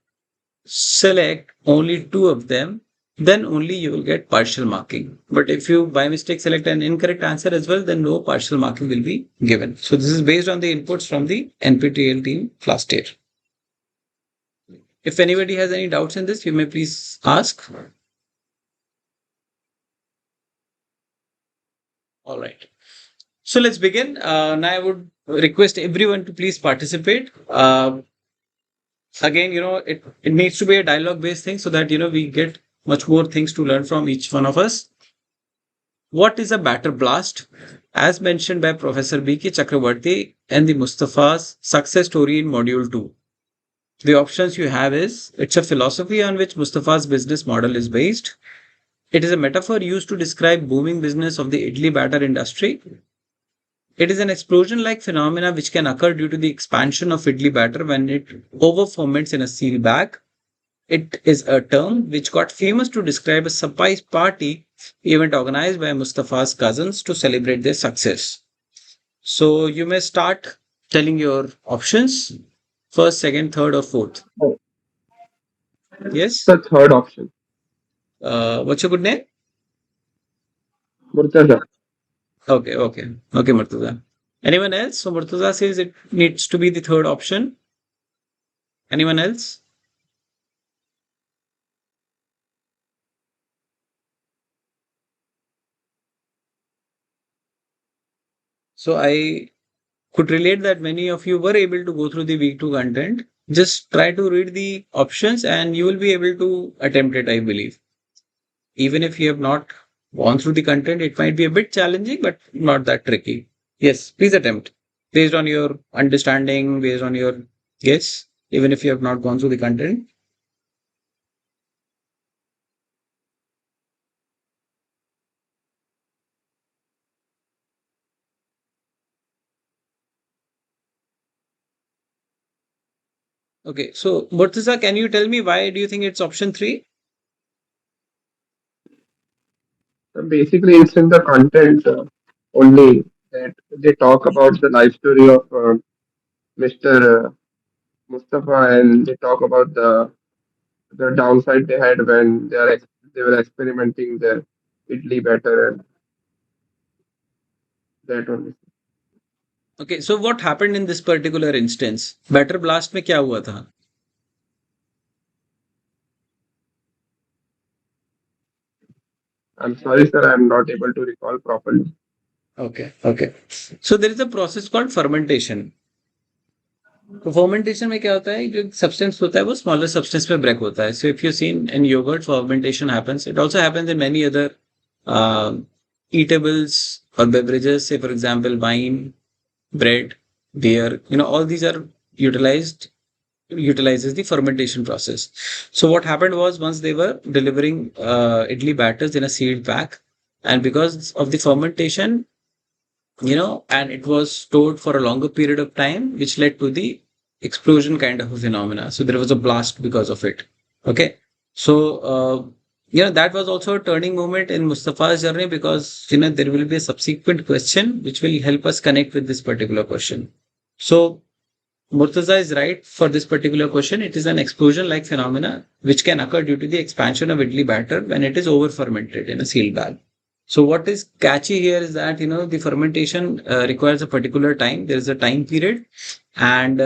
select only two of them, then only you will get partial marking. But if you by mistake select an incorrect answer as well, then no partial marking will be given. So this is based on the inputs from the NPTEL team last year. If anybody has any doubts in this, you may please ask. All right. So let's begin. Now I would request everyone to please participate. Again, it needs to be a dialogue based thing so that, we get much more things to learn from each one of us. What is a batter blast? As mentioned by Professor B.K. Chakravarti and the Mustafa's success story in module 2. The options you have is, it's a philosophy on which Mustafa's business model is based. It is a metaphor used to describe booming business of the idli batter industry. It is an explosion-like phenomena which can occur due to the expansion of idli batter when it over-ferments in a seal bag. It is a term which got famous to describe a surprise party event organized by Mustafa's cousins to celebrate their success. So you may start telling your options. First, second, third, or fourth. Yes? The third option. What's your good name? Murtaza. Okay, Murtaza. Anyone else? So Murtaza says it needs to be the third option. Anyone else? So I could relate that many of you were able to go through the week 2 content. Just try to read the options and you will be able to attempt it, I believe. Even if you have not gone through the content, it might be a bit challenging, but not that tricky. Yes, please attempt based on your understanding, based on your guess, even if you have not gone through the content. Okay, so Murtaza, can you tell me why do you think it's option 3? So basically, it's in the content only that they talk about the life story of Mr. Mustafa, and they talk about the downside they had when they were experimenting their idli batter and that only. Okay, so what happened in this particular instance? Batter blast में क्या हुआ था? I'm sorry, sir, I'm not able to recall properly. Okay. So there is a process called fermentation. तो fermentation में क्या होता है, जो substance होता है वो smaller substance में break होता है. So if you've seen in yogurt, fermentation happens. It also happens in many other eatables or beverages. Say for example, wine, bread, beer. All these are utilizes the fermentation process. So what happened was, once they were delivering idli batters in a sealed pack, and because of the fermentation, and it was stored for a longer period of time, which led to the explosion kind of a phenomena. So there was a blast because of it. Okay. So, that was also a turning moment in Mustafa's journey, because, there will be a subsequent question which will help us connect with this particular question. So Murtaza is right for this particular question. It is an explosion-like phenomena which can occur due to the expansion of idli batter when it is over fermented in a sealed bag. So what is catchy here is that, the fermentation requires a particular time. There is a time period, and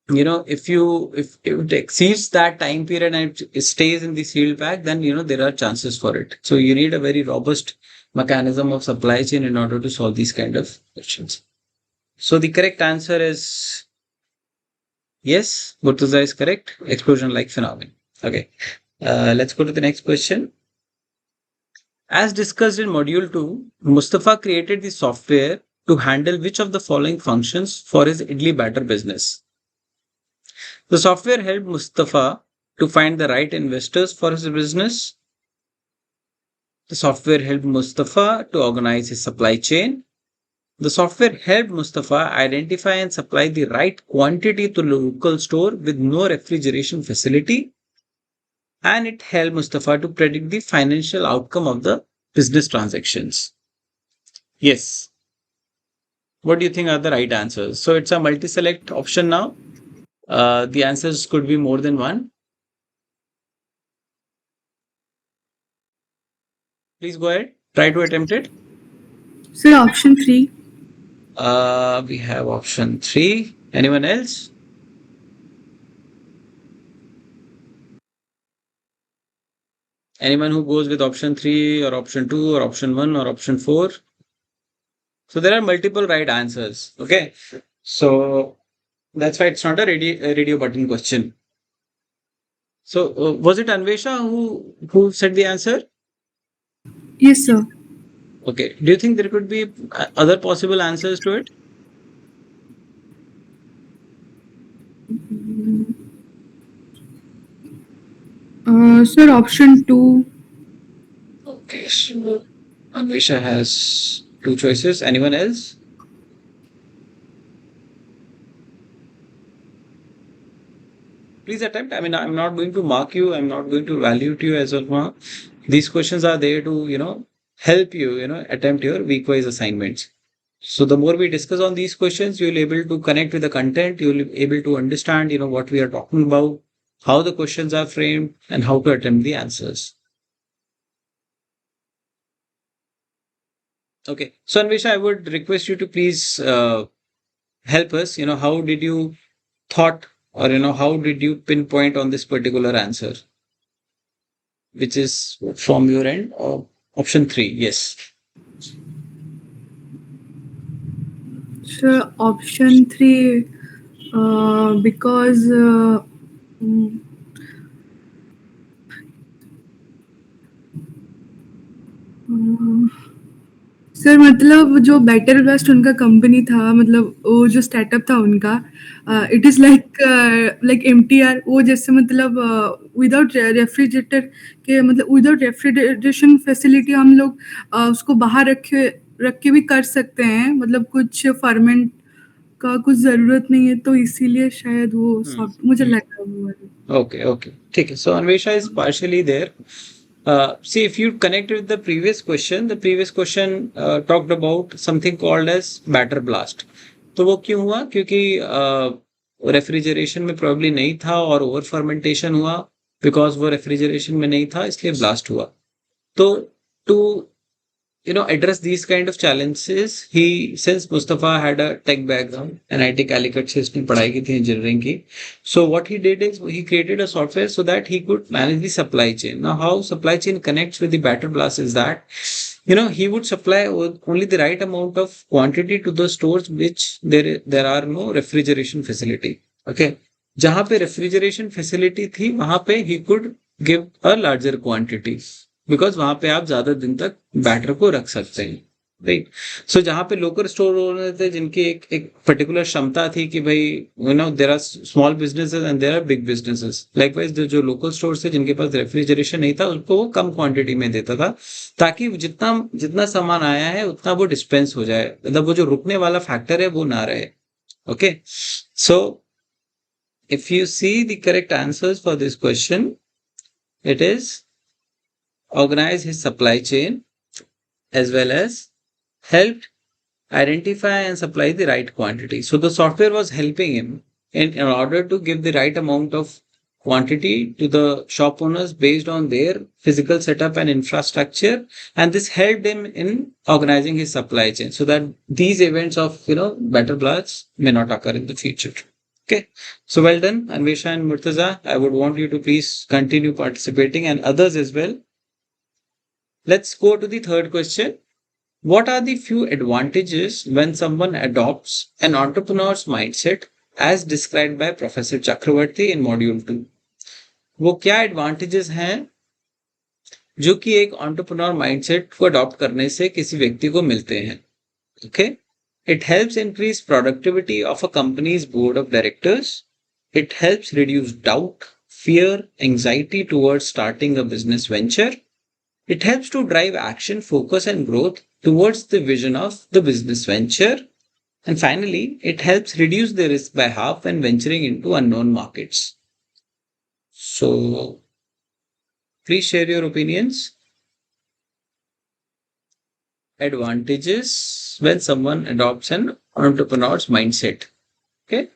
if it exceeds that time period and it stays in the sealed bag, then there are chances for it. So you need a very robust mechanism of supply chain in order to solve these kind of questions. So the correct answer is yes. Murtuza is correct. Explosion like phenomenon. Okay. Let's go to the next question. As discussed in module 2, Mustafa created the software to handle which of the following functions for his idli batter business? The software helped Mustafa to find the right investors for his business. The software helped Mustafa to organize his supply chain. The software helped Mustafa identify and supply the right quantity to the local store with no refrigeration facility. And it helped Mustafa to predict the financial outcome of the business transactions. Yes. What do you think are the right answers? So it's a multi-select option now. The answers could be more than one. Please go ahead. Try to attempt it. Sir, option 3. We have option 3. Anyone else? Anyone who goes with option 3 or option 2 or option 1 or option 4? So there are multiple right answers. Okay. So that's why it's not a radio button question. So was it Anvesha who said the answer? Yes, sir. Okay. Do you think there could be other possible answers to it? Sir, option 2. Okay. So Anvesha has 2 choices. Anyone else? Please attempt. I mean, I'm not going to mark you. I'm not going to evaluate you as of now. These questions are there to, help you, attempt your week-wise assignments. So the more we discuss on these questions, you'll be able to connect with the content. You'll be able to understand, what we are talking about, how the questions are framed, and how to attempt the answers. Okay. So Anvesha, I would request you to please help us. How did you thought or how did you pinpoint on this particular answer, which is from your end? Option 3, yes. Sir, option 3. Because mm, sir मतलब जो better waste उनका company था, मतलब वो जो startup था उनका, it is like MTR, वो जैसे मतलब विदाउट रेफ्रिजरेटर के, मतलब विदाउट रेफ्रिजरेशन फैसिलिटी हम लोग उसको बाहर रख के भी कर सकते हैं, मतलब कुछ फर्मेंट का कुछ ज़रूरत नहीं है, तो इसीलिए शायद वो सॉफ्ट मुझे लगा वो वाला। Okay. ठीक है. So Anvesha is partially there. See, if you connect with the previous question talked about something called as batter blast. तो वो क्यों हुआ? क्योंकि रेफ्रिजरेशन में प्रॉब्ली नहीं था और ओवर फर्मेंटेशन हुआ, बिकॉज वो रेफ्रिजरेशन में नहीं था, इसलिए ब्लास्ट हुआ. तो to address these kind of challenges, since Mustafa had a tech background, NIT Calicut से इसने पढ़ाई की थी engineering की, so what he did is he created a software so that he could manage the supply chain. Now how supply chain connects with the batter blast is that he would supply only the right amount of quantity to the stores which there are no refrigeration facility. Okay, जहां पे refrigeration facility थी वहां पे he could give a larger quantity, because वहां पे आप ज्यादा दिन तक बैटर को रख सकते हैं, राइट. सो जहां पे लोकल स्टोर ओनर थे जिनकी एक पर्टिकुलर क्षमता थी कि भाई there are small businesses and there are big businesses, likewise जो लोकल स्टोर थे जिनके पास रेफ्रिजरेशन नहीं था उनको वो कम क्वांटिटी में देता था, ताकि जितना सामान आया है उतना वो डिस्पेंस हो जाए, मतलब वो जो रुकने वाला फैक्टर है वो ना रहे. Okay. So if you see the correct answers for this question, it is organize his supply chain as well as helped identify and supply the right quantity. So the software was helping him in order to give the right amount of quantity to the shop owners based on their physical setup and infrastructure, and this helped him in organizing his supply chain so that these events of better bloods may not occur in the future. Okay, so well done, Anvesha and Murtaza. I would want you to please continue participating and others as well. Let's go to the third question. What are the few advantages when someone adopts an entrepreneur's mindset as described by Professor Chakravarti in module 2? वो क्या advantages हैं जो कि एक entrepreneur mindset को adopt करने से किसी व्यक्ति को मिलते हैं? Okay, it helps increase productivity of a company's board of directors. It helps reduce doubt, fear, anxiety towards starting a business venture. It helps to drive action, focus, and growth towards the vision of the business venture. And finally, it helps reduce the risk by half when venturing into unknown markets. So, please share your opinions. Advantages when someone adopts an entrepreneur's mindset. Okay.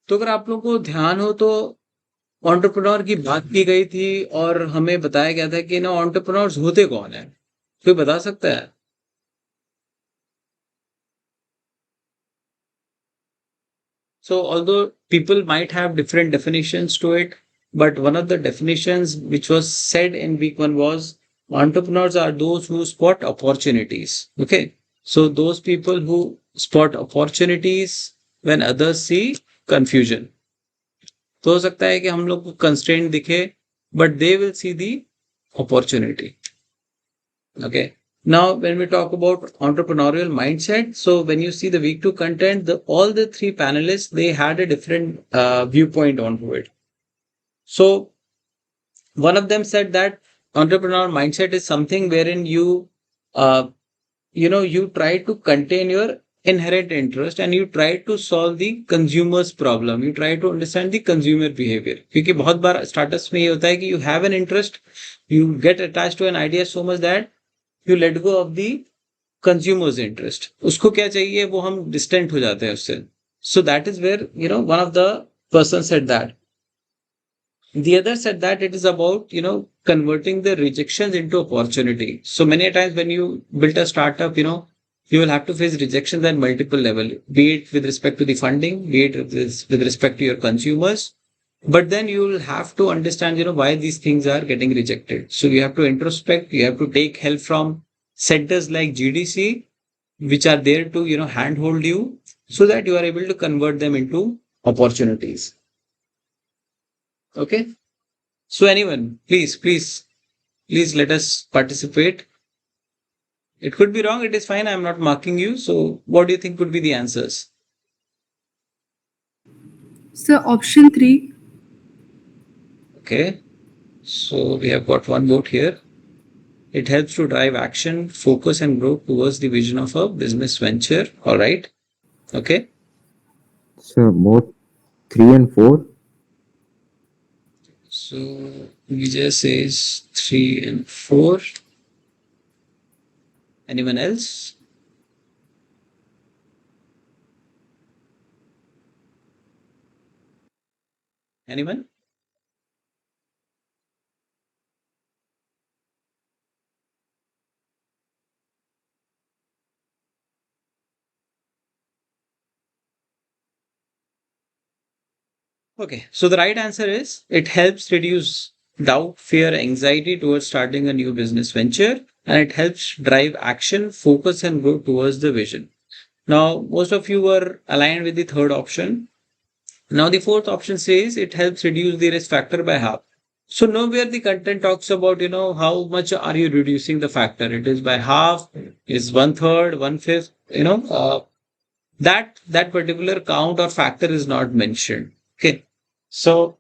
तो अगर आप लोगों को ध्यान हो तो entrepreneur की बात की गई थी और हमें बताया गया था कि ना एंटरप्रेन्योर्स होते कौन है, कोई बता सकता है? So although people might have different definitions to it, but one of the definitions which was said in week 1 was entrepreneurs are those who spot opportunities. Okay, so those people who spot opportunities when others see confusion. तो हो सकता है कि हम लोग को constraint दिखे but they will see the opportunity. Okay, now when we talk about entrepreneurial mindset, so when you see the week 2 content, all the three panelists, they had a different viewpoint onto it. So one of them said that entrepreneurial mindset is something wherein you try to contain your inherent interest and you try to solve the consumer's problem. You try to understand the consumer behavior. क्योंकि बहुत बार startups में ये होता है कि you have an interest, you get attached to an idea so much that you let go of the consumer's interest. उसको क्या चाहिए वो हम distant हो जाते हैं उससे. So that is where one of the person said that. The other said that it is about converting the rejections into opportunity. So many times when you build a startup, you will have to face rejections at multiple level, be it with respect to the funding, be it with respect to your consumers. But then you will have to understand, why these things are getting rejected. So you have to introspect, you have to take help from centers like GDC, which are there to, handhold you so that you are able to convert them into opportunities. Okay. So anyone, please let us participate. It could be wrong. It is fine. I'm not marking you. So what do you think could be the answers? So option 3. Okay. So we have got one vote here. It helps to drive action, focus, and growth towards the vision of a business venture. All right. Okay. So both 3 and 4. So Vijay says 3 and 4. Anyone else? Anyone? Okay, so the right answer is it helps reduce doubt, fear, anxiety towards starting a new business venture, and it helps drive action, focus, and growth towards the vision. Now, most of you were aligned with the third option. Now, the fourth option says it helps reduce the risk factor by half. So, nowhere the content talks about, how much are you reducing the factor? It is by half, is 1/3, 1/5, that particular count or factor is not mentioned. Okay. So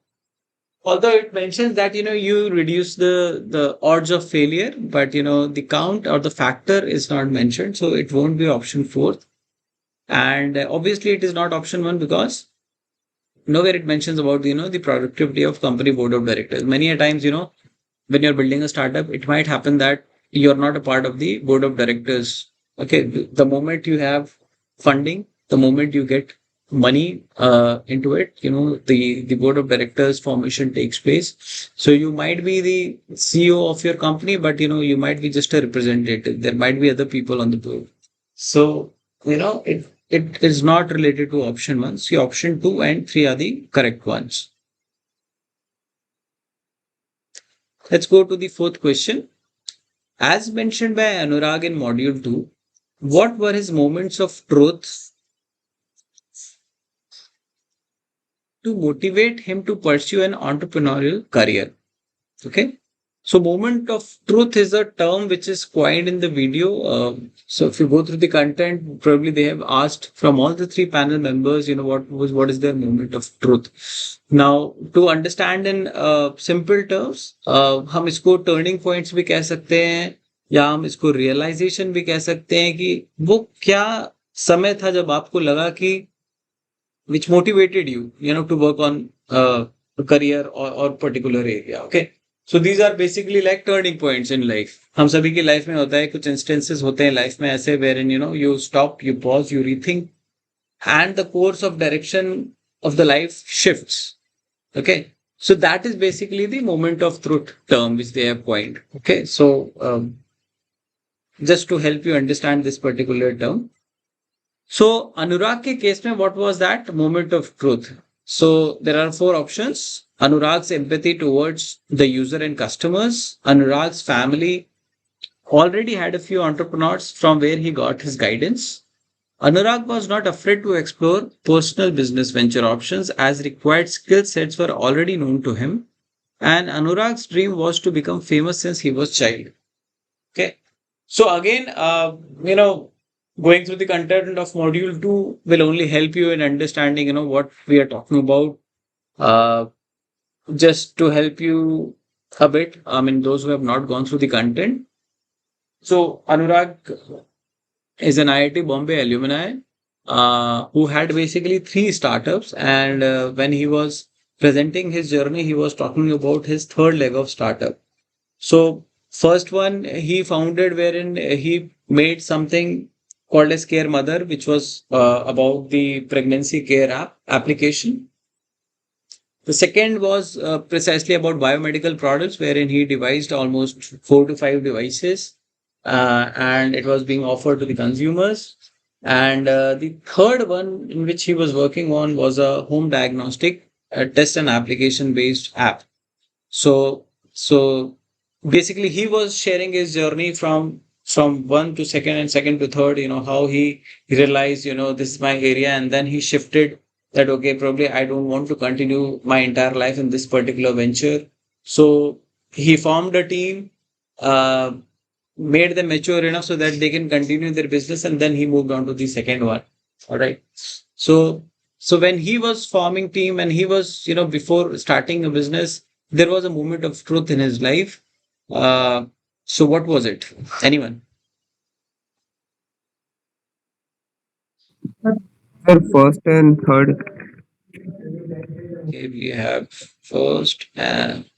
although it mentions that you reduce the odds of failure, but the count or the factor is not mentioned, so it won't be option 4. And obviously it is not option 1 because nowhere it mentions about the productivity of company board of directors. Many a times when you're building a startup, it might happen that you're not a part of the board of directors. Okay, the moment you have funding, the moment you get money into it, the board of directors formation takes place. So you might be the CEO of your company, but you might be just a representative. There might be other people on the board. So it is not related to option one. See, option two and three are the correct ones. Let's go to the fourth question. As mentioned by Anurag in module 2, what were his moments of truth to motivate him to pursue an entrepreneurial career? Okay. So, moment of truth is a term which is coined in the video. So, if you go through the content, probably they have asked from all the three panel members, what is their moment of truth. Now, to understand in simple terms, हम इसको turning points भी कह सकते हैं या हम इसको realization भी कह सकते हैं कि वो क्या समय था जब आपको लगा कि which motivated you, to work on a career or particular area. Okay. So these are basically like turning points in life. हम सभी की लाइफ में होता है, कुछ instances होते हैं लाइफ में ऐसे wherein you stop, you pause, you rethink, and the course of direction of the life shifts. Okay. So that is basically the moment of truth term which they have coined. Okay. So just to help you understand this particular term. So Anurag के case में what was that moment of truth? So there are four options. Anurag's empathy towards the user and customers. Anurag's family already had a few entrepreneurs from where he got his guidance. Anurag was not afraid to explore personal business venture options as required skill sets were already known to him. And Anurag's dream was to become famous since he was child. Okay. So again, going through the content of module 2 will only help you in understanding, what we are talking about. Just to help you a bit, those who have not gone through the content. So Anurag is an IIT Bombay alumni who had basically three startups. And when he was presenting his journey, he was talking about his third leg of startup. So first one he founded wherein he made something called as Care Mother, which was about the pregnancy care application. The second was precisely about biomedical products, wherein he devised almost 4 to 5 devices, and it was being offered to the consumers. And the third one in which he was working on was a home diagnostic test and application based app. So basically he was sharing his journey from one to second and second to third, how he realized, this is my area, and then he shifted that, okay, probably I don't want to continue my entire life in this particular venture. So he formed a team, made them mature enough so that they can continue their business, and then he moved on to the second one. All right. So when he was forming team and he was, before starting a business, there was a moment of truth in his life. So what was it? Anyone? Sir, first and third. Okay, we have first and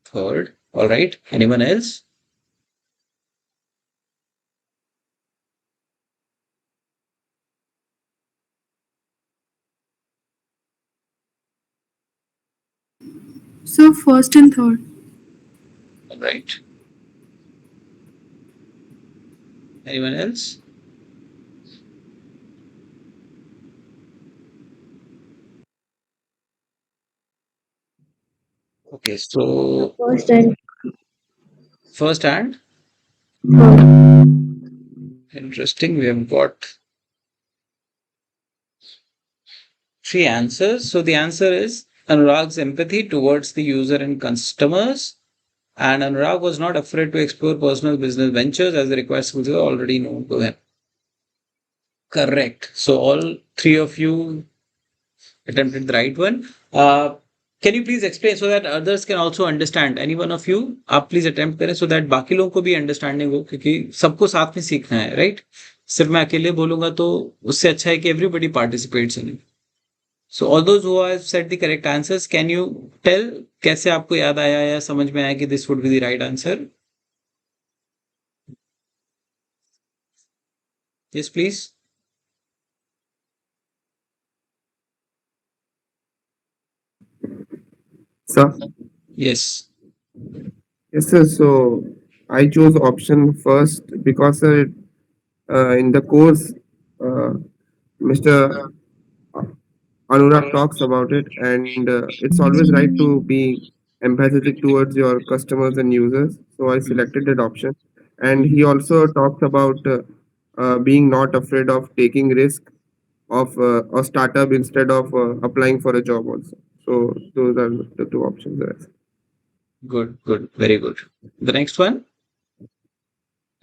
third. All right. Anyone else? So first and third. All right. Anyone else? Okay, so First and first and third. interesting. We have got three answers. So the answer is Anurag's empathy towards the user and customers. And Anurag was not afraid to explore personal business ventures as the required skills were already known to him. Correct. So all three of you attempted the right one. Can you please explain so that others can also understand? Any one of you, आप please attempt करें so that बाकी लोगों को भी understanding हो, क्योंकि सबको साथ में सीखना है, right? सिर्फ मैं अकेले बोलूंगा तो उससे अच्छा है कि everybody participates in it. So all those who have said the correct answers, can you tell कैसे आपको याद आया या समझ में आया कि this would be the right answer? Yes, please. Yes, sir. Yes. Yes, sir. So I chose option first because in the course, Mr. Anurag talks about it, and it's always right to be empathetic towards your customers and users. So I Mm, selected that option, and mm. he also talks about being not afraid of taking risk of a startup instead of applying for a job also. So those are the two options there. Good, good, very good. The next one,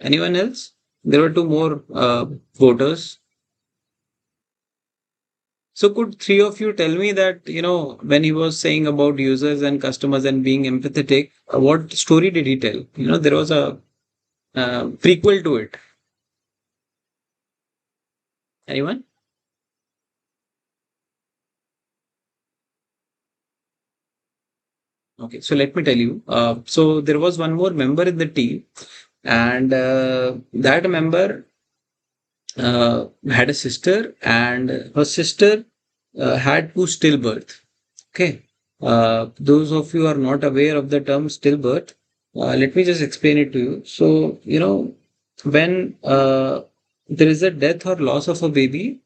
anyone else? There were two more voters. So could three of you tell me that, when he was saying about users and customers and being empathetic, what story did he tell? There was a prequel to it. Anyone? Okay, so let me tell you. So there was one more member in the team, and that member had a sister, and her sister had two stillbirth. Okay. Those of you who are not aware of the term stillbirth, let me just explain it to you. So, when there is a death or loss of a baby,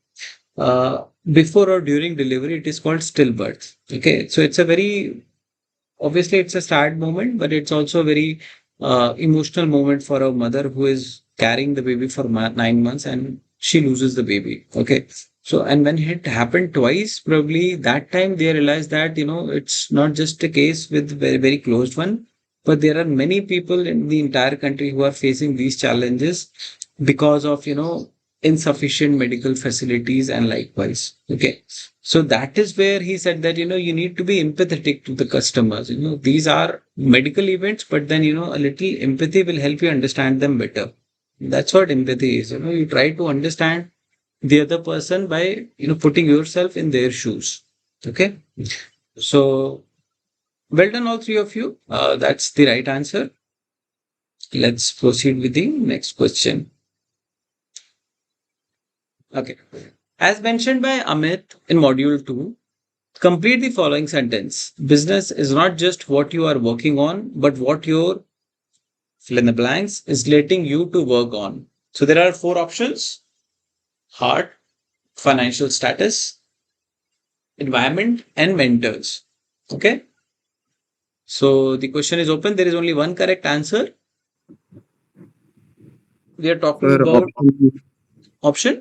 before or during delivery, it is called stillbirth. Okay. So, it's a very obviously it's a sad moment, but it's also a very emotional moment for a mother who is carrying the baby for 9 months and she loses the baby. Okay. So, and when it happened twice, probably that time they realized that, it's not just a case with very, very closed one, but there are many people in the entire country who are facing these challenges because of, insufficient medical facilities and likewise. Okay. So that is where he said that, you need to be empathetic to the customers. These are medical events, but then, a little empathy will help you understand them better. That's what empathy is. You try to understand the other person by, putting yourself in their shoes. Okay. So well done, all three of you. That's the right answer. Let's proceed with the next question. Okay. As mentioned by Amit in module 2, complete the following sentence. Business is not just what you are working on, but what your fill in the blanks is letting you to work on. So there are four options: heart, financial status, environment, and mentors. Okay. So the question is open. There is only one correct answer. We are talking Sir, about option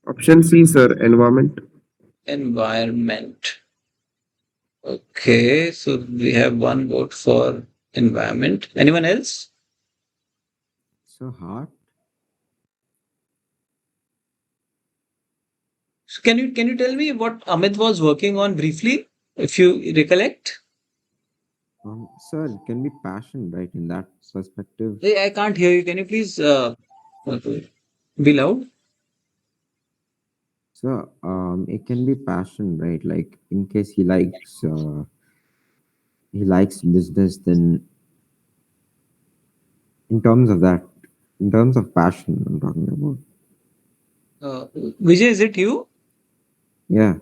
option C, sir, environment. environment. Okay. So we have one vote for environment. Anyone else? So heart. So can you tell me what Amit was working on briefly, if you recollect? Sir, it can be passion, right? In that perspective. Hey, I can't hear you. Can you please be loud? So it can be passion, right? Like in case he likes business, then in terms of that, in terms of passion, I'm talking about. Uh, Vijay, is it you? Yeah.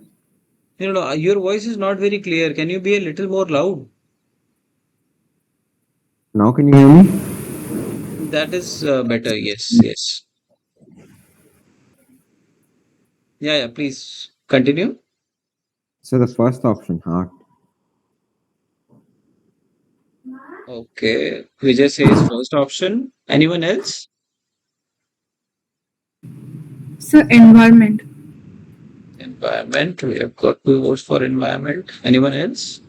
Your voice is not very clear. Can you be a little more loud? Now can you hear me? That is better. Yes, yes. Yeah, yeah. Please continue. So the first option, heart. Okay. Vijay says first option. Anyone else? So environment. Environment. We have got two votes for environment. Anyone else?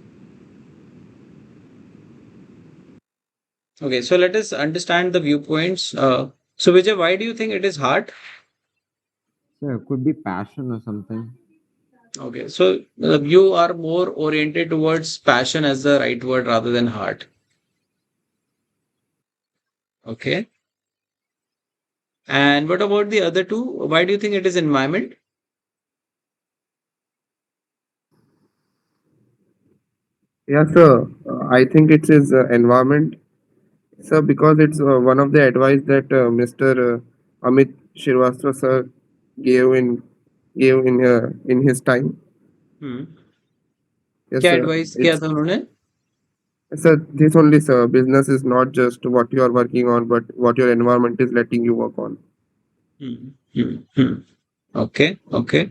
Okay. So let us understand the viewpoints. So Vijay, why do you think it is hard? So it could be passion or something. Okay, so you are more oriented towards passion as the right word rather than heart. Okay. And what about the other two? Why do you think it is environment? Yeah, sir. I think it's his environment, sir, because it's one of the advice that Mr. Amit Srivastava sir gave in gave in his time. Hmm. Yes, क्या sir. Advice किया It's था उन्होंने? sir. This only, sir. Business is not just what you are working on, but what your environment is letting you work on. Hmm. Hmm. Hmm. Okay. Okay.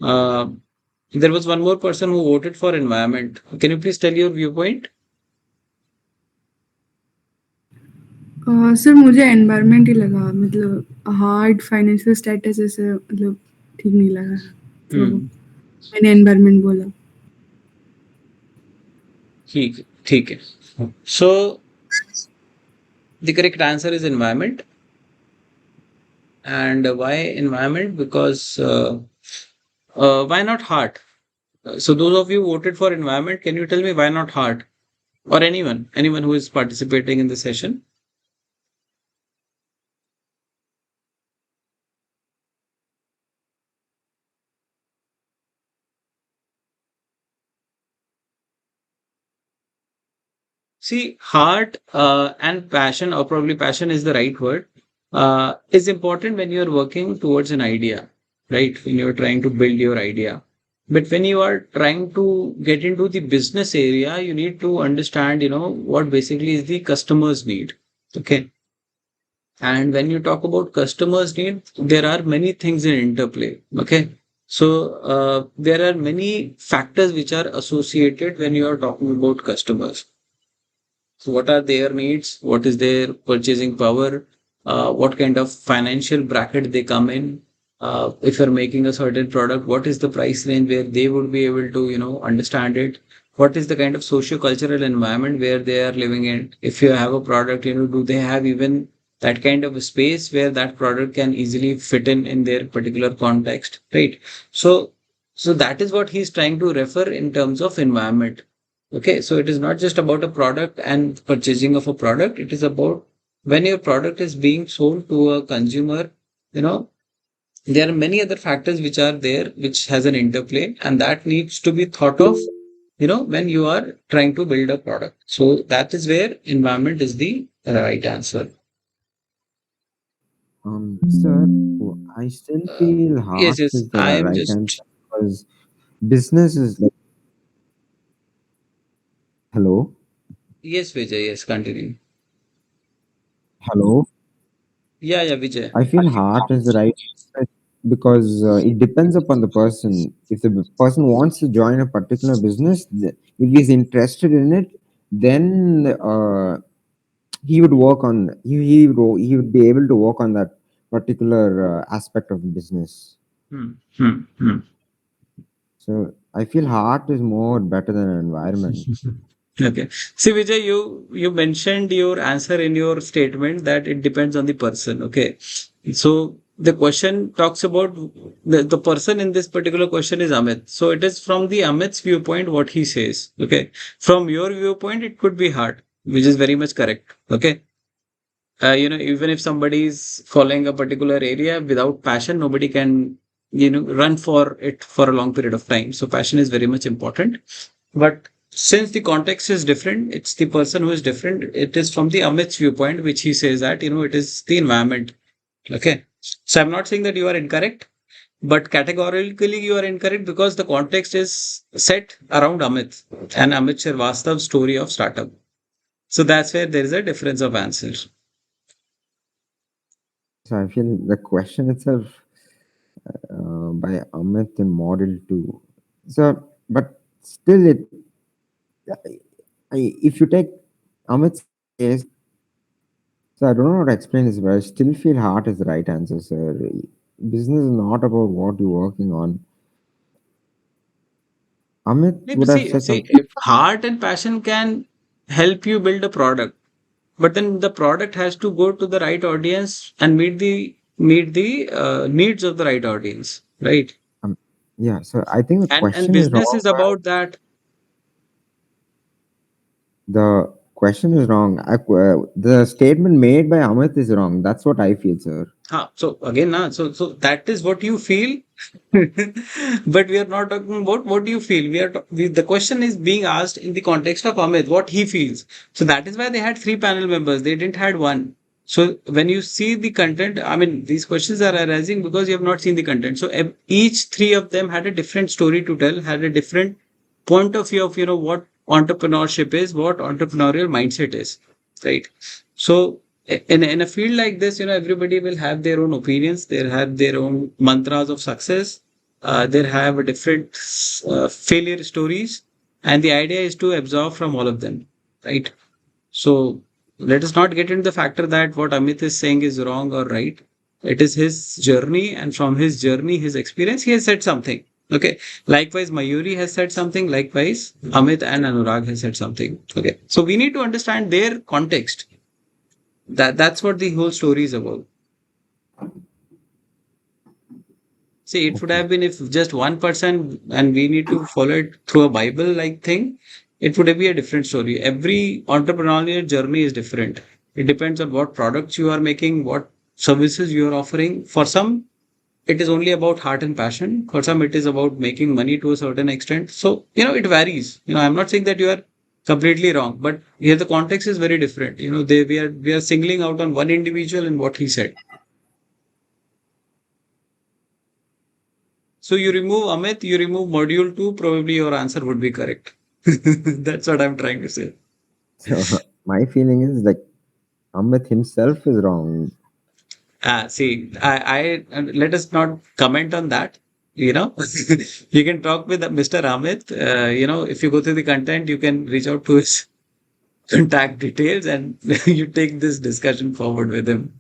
Uh, there was one more person who voted for environment. Can you please tell your viewpoint? Sir मुझे environment ही लगा, मतलब hard financial status ऐसे मतलब ठीक नहीं लगा, तो Hmm. मैंने एनवायरनमेंट बोला. ठीक ठीक है. So the correct answer is environment. And why environment? Because why not heart? So those of you who voted for environment, can you tell me why not heart? Or anyone who is participating in the session? See, heart and passion, or probably passion is the right word, is important when you're working towards an idea, right? When you're trying to build your idea. But when you are trying to get into the business area, you need to understand, what basically is the customer's need. Okay. And when you talk about customers' need, there are many things in interplay. Okay. So there are many factors which are associated when you are talking about customers. So what are their needs? What is their purchasing power? What kind of financial bracket they come in? If you're making a certain product, what is the price range where they would be able to, understand it? What is the kind of socio-cultural environment where they are living in? If you have a product, do they have even that kind of a space where that product can easily fit in their particular context, right? So that is what he's trying to refer in terms of environment. Okay, so it is not just about a product and purchasing of a product. It is about when your product is being sold to a consumer, you know, there are many other factors which are there, which has an interplay, and that needs to be thought of, when you are trying to build a product. So that is where environment is the right answer. Sir, I still feel Yes, heart yes, is the I am right just, answer because business is like, hello, yes, Vijay, yes, continue. hello. Yeah, Vijay. I feel heart is the right answer because it depends upon the person. If the person wants to join a particular business, if he's interested in it, then he would work on he would be able to work on that particular aspect of the business. Hmm, hmm, hmm. So I feel heart is more better than environment. Okay. See, Vijay, you mentioned your answer in your statement that it depends on the person. Okay. So the question talks about the person in this particular question is Amit. So it is from the Amit's viewpoint what he says. Okay. From your viewpoint, it could be hard, which is very much correct. Okay. Even if somebody is following a particular area without passion, nobody can, run for it for a long period of time. So passion is very much important. But since the context is different, it's the person who is different. It is from the Amit's viewpoint, which he says that, it is the environment. Okay. So I'm not saying that you are incorrect, but categorically you are incorrect because the context is set around Amit and Amit Srivastava's story of startup. So that's where there is a difference of answer. So I feel the question itself by Amit in Model 2. So, but still, if you take Amit's case, so I don't know how to explain this, but I still feel heart is the right answer, sir. Business is not about what you're working on. Amit Maybe would have said see, something. if heart and passion can help you build a product, but then the product has to go to the right audience and meet the needs of the right audience, right? Um, yeah, so I think the And question is business wrong. is about that. The question is wrong. The statement made by Amit is wrong. That's what I feel, sir. So again, so that is what you feel, but we are not talking about what you feel. The question is being asked in the context of Amit, what he feels. So that is why they had three panel members. They didn't had one. So when you see the content, I mean, these questions are arising because you have not seen the content. So each three of them had a different story to tell, had a different point of view of what entrepreneurship is, what entrepreneurial mindset is, right? So in a field like this, everybody will have their own opinions, they have their own mantras of success, they have a different failure stories, and the idea is to absorb from all of them, right? So let us not get into the factor that what Amit is saying is wrong or right. It is his journey, and from his journey, his experience, he has said something. Okay. Likewise, Mayuri has said something. Likewise, Amit and Anurag has said something. Okay. So we need to understand their context. That's what the whole story is about. See, it would Okay. have been if just one person and we need to follow it through a Bible like thing, it would be a different story. Every entrepreneurial journey is different. It depends on what products you are making, what services you are offering. For some, it is only about heart and passion. For some, it is about making money to a certain extent. So, it varies. I'm not saying that you are completely wrong, but here the context is very different. We are singling out on one individual and what he said. So you remove Amit, you remove module 2, probably your answer would be correct. That's what I'm trying to say. So my feeling is like Amit himself is wrong. See, let us not comment on that. You know, you can talk with Mr. Amit. If you go through the content, you can reach out to his contact details and you take this discussion forward with him.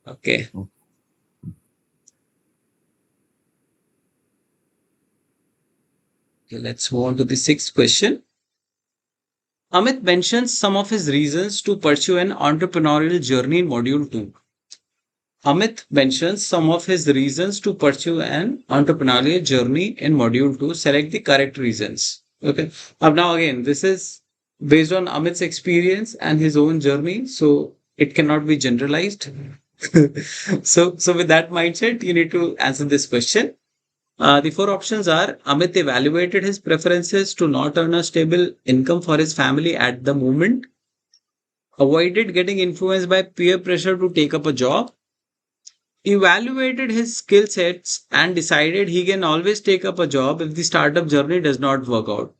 Okay. Okay, let's move on to the sixth question. Amit mentions some of his reasons to pursue an entrepreneurial journey in module 2. Amit mentions some of his reasons to pursue an entrepreneurial journey in module 2. Select the correct reasons. Okay. Now again, this is based on Amit's experience and his own journey, so it cannot be generalized. So with that mindset, you need to answer this question. The four options are: Amit evaluated his preferences to not earn a stable income for his family at the moment, avoided getting influenced by peer pressure to take up a job, evaluated his skill sets and decided he can always take up a job if the startup journey does not work out.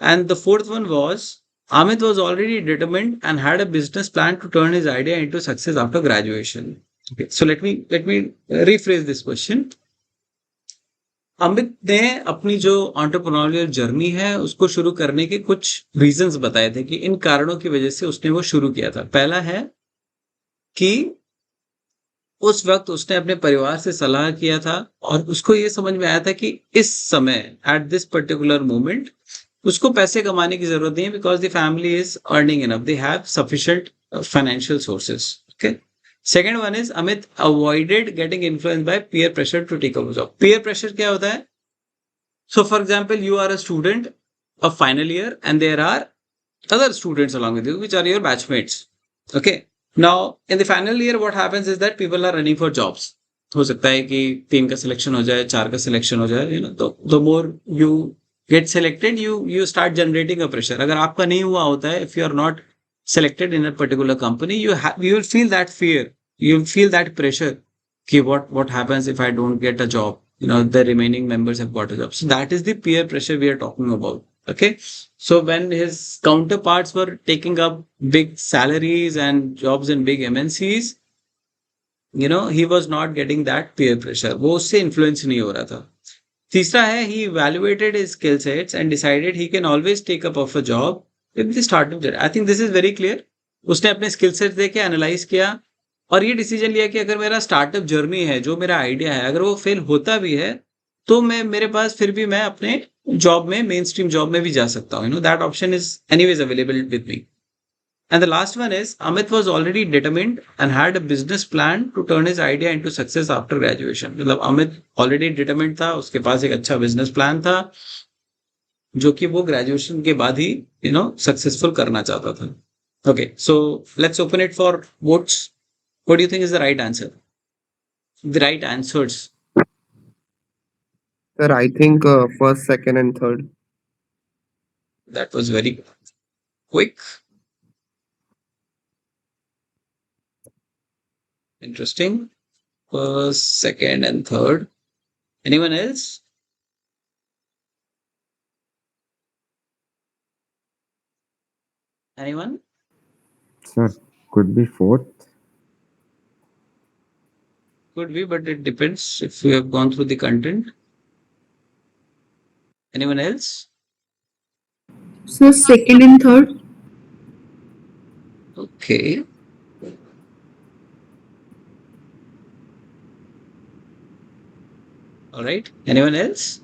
And the fourth one was Amit was already determined and had a business plan to turn his idea into success after graduation. Okay, so let me rephrase this question. Amit ने अपनी जो entrepreneurial journey है उसको शुरू करने के कुछ reasons बताए थे कि इन कारणों की वजह से उसने वो शुरू किया था। पहला है कि उस वक्त उसने अपने परिवार से सलाह किया था और उसको ये समझ में आया था कि इस समय एट दिस पर्टिकुलर मोमेंट उसको पैसे कमाने की जरूरत नहीं है because the family is earning enough, they have sufficient financial sources. Okay. Second one is Amit avoided getting influenced by peer pressure to take up job. Peer pressure क्या होता है? So, for example, you are a student of final year and there are other students along with you, which are your batchmates. Okay. Now, in the final year, what happens is that people are running for jobs. हो सकता है कि 3 का selection हो जाए, 4 का selection हो जाए, तो the more you get selected, you start generating a pressure. अगर आपका नहीं हुआ होता है, if you are not selected in a particular company, you will feel that fear, you will feel that pressure कि what happens if I don't get a job, the remaining members have got a job. So that is the peer pressure we are talking about. Okay. So when his counterparts were taking up big salaries and jobs in big MNCs, he was not getting that peer pressure. वो उससे influence नहीं हो रहा था। तीसरा है he evaluated his skill sets and decided he can always take up of a job if the startup journey. I think this is very clear. उसने अपने skill sets देखे, analyze किया और ये डिसीजन लिया कि अगर मेरा स्टार्टअप जर्नी है, जो मेरा आइडिया है, अगर वो फेल होता भी है तो मेरे पास फिर भी मैं अपने जॉब में, मेन स्ट्रीम जॉब में भी जा सकता हूँ। That option is anyways available with me. And the last one is Amit was already determined and had a business plan to turn his idea into success after graduation. मतलब Amit already determined था, उसके पास एक अच्छा बिजनेस प्लान था जो कि वो graduation के बाद ही सक्सेसफुल करना चाहता था। Okay, so let's open it for votes. What do you think is the right answer? The right answers. Sir, I think first, second, and third. That was very quick. Interesting. First, second, and third. Anyone else? Anyone? Sir, could be fourth. Could be, but it depends if you have gone through the content. Anyone else? So second and third. Okay. All right. Anyone else?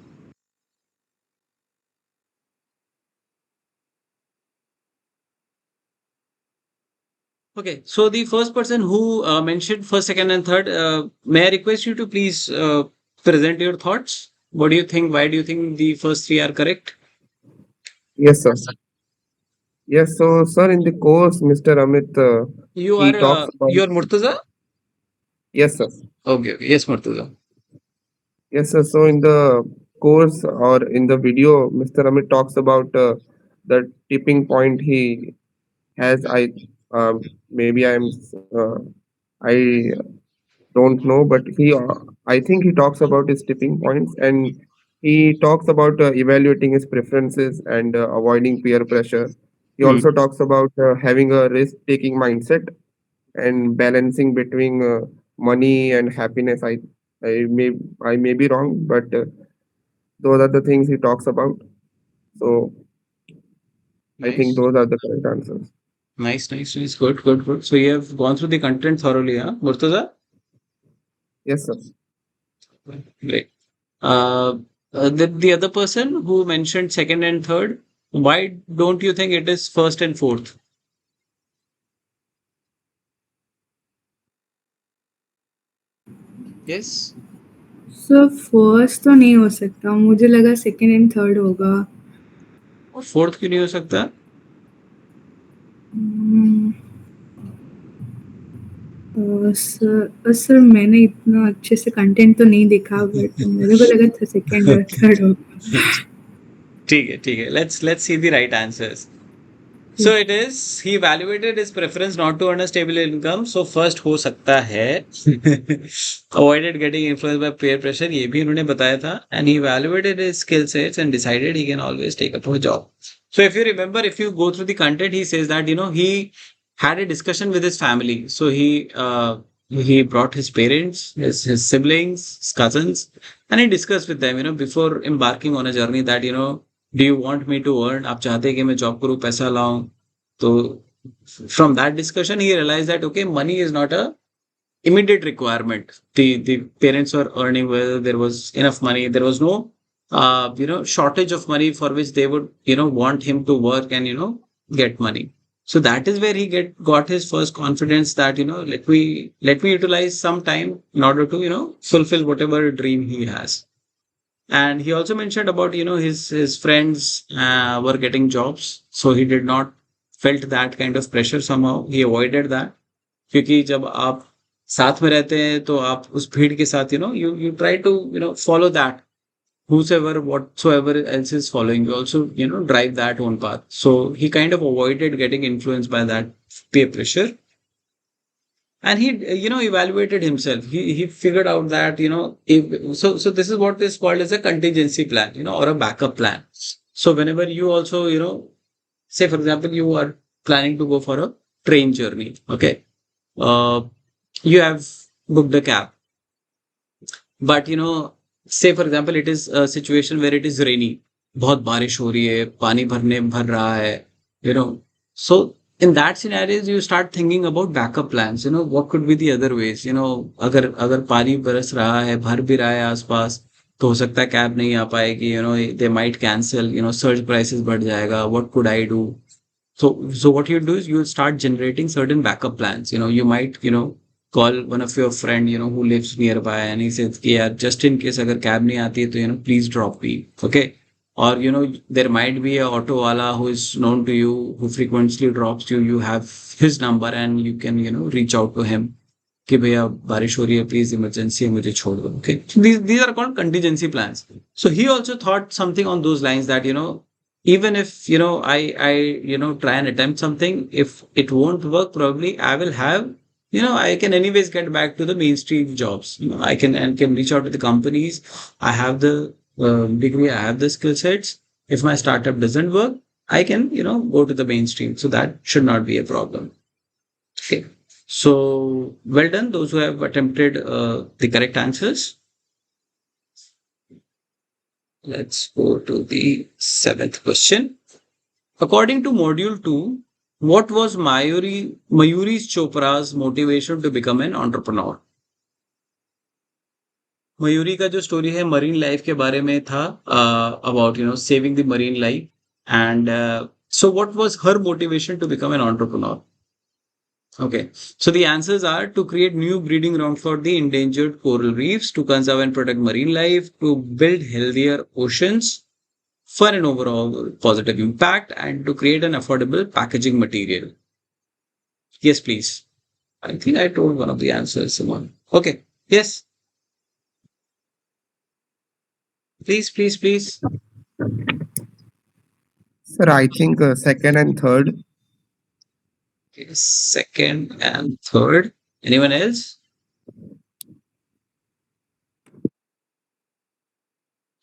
Okay. So the first person who mentioned first, second, and third, may I request you to please present your thoughts? What do you think? Why do you think the first three are correct? Yes, sir. Yes, so sir, in the course, Mr. Amit, You he are talks about. Murtaza? Yes, sir. Okay. Okay. Yes, Murtaza. Yes, sir. So in the course or in the video, Mr. Amit talks about the tipping point he has. Maybe I don't know, but I think he talks about his tipping points, and he talks about evaluating his preferences and avoiding peer pressure. He Hmm. also talks about having a risk-taking mindset and balancing between money and happiness. I may I may be wrong, but those are the things he talks about. So I think Nice. those are the correct answers. Nice, nice, nice. Good, good, good. So you have gone through the content thoroughly, huh, Murtaza? Yes, sir. Great. Uh, the other person who mentioned second and third, why don't you think it is first and fourth? Yes. So first तो नहीं हो सकता, मुझे लगा second and third होगा। और fourth क्यों नहीं हो सकता? सर मैंने इतना अच्छे से कंटेंट तो नहीं देखा, बट मेरे को लगा था सेकंड और थर्ड होगा। ठीक है, ठीक है. Let's see the right answers. So it is he evaluated his preference not to earn a stable income. So first हो सकता है avoided getting influenced by peer pressure. ये भी उन्होंने बताया था. And he evaluated his skill sets and decided he can always take up a job. So if you remember, if you go through the content, he says that he had a discussion with his family. So he brought his parents, his siblings, his cousins, and he discussed with them. Before embarking on a journey that do you want me to earn? आप चाहते हैं कि मैं job करूं, पैसा लाऊं? तो from that discussion he realized that okay, money is not a immediate requirement. The parents were earning well, there was enough money, there was no shortage of money for which they would want him to work and get money. So that is where he got his first confidence that let me utilize some time in order to fulfill whatever dream he has. And he also mentioned about his friends were getting jobs, so he did not felt that kind of pressure. Somehow he avoided that, क्योंकि जब आप साथ में रहते हैं तो आप उस भीड़ के साथ you try to follow that, whosoever whatsoever else is following, you also drive that own path. So he kind of avoided getting influenced by that peer pressure. And he evaluated himself. He figured out that if so this is what is called as a contingency plan, or a backup plan. So whenever you also say for example you are planning to go for a train journey, okay, uh, you have booked a cab, but say for example it is a situation where it is rainy, बहुत बारिश हो रही है, पानी भर रहा है, so in that scenarios you start thinking about backup plans. What could be the other ways. अगर पानी बरस रहा है, भर भी रहा है आसपास, तो हो सकता है कैब नहीं आ पाएगी, they might cancel, surge prices बढ़ जाएगा, what could I do? So what you do is you start generating certain backup plans. You might call one of your friend who lives nearby, and he says, yeah, just in case अगर cab नहीं आती है तो please drop me, okay? Or there might be a auto wala who is known to you, who frequently drops you. You have his number and you can reach out to him कि भैया बारिश हो रही है, please emergency है, मुझे छोड़ दो. Okay, so these are called contingency plans. So he also thought something on those lines that even if I try and attempt something, if it won't work, probably I will have I can anyways get back to the mainstream jobs. I can reach out to the companies. I have the degree, I have the skill sets. If my startup doesn't work, I can, go to the mainstream. So that should not be a problem. Okay. So well done, those who have attempted the correct answers. Let's go to the seventh question. According to module 2, what was Mayuri Chopra's motivation to become an entrepreneur? Mayuri का जो story है marine life के बारे में था, about saving the marine life and so what was her motivation to become an entrepreneur? Okay, so the answers are to create new breeding ground for the endangered coral reefs, to conserve and protect marine life, to build healthier oceans for an overall positive impact, and to create an affordable packaging material. Yes, please. I think I told one of the answers, Simon. Okay. Yes, please, please, please. Sir, I think second and third. Okay, second and third. Anyone else?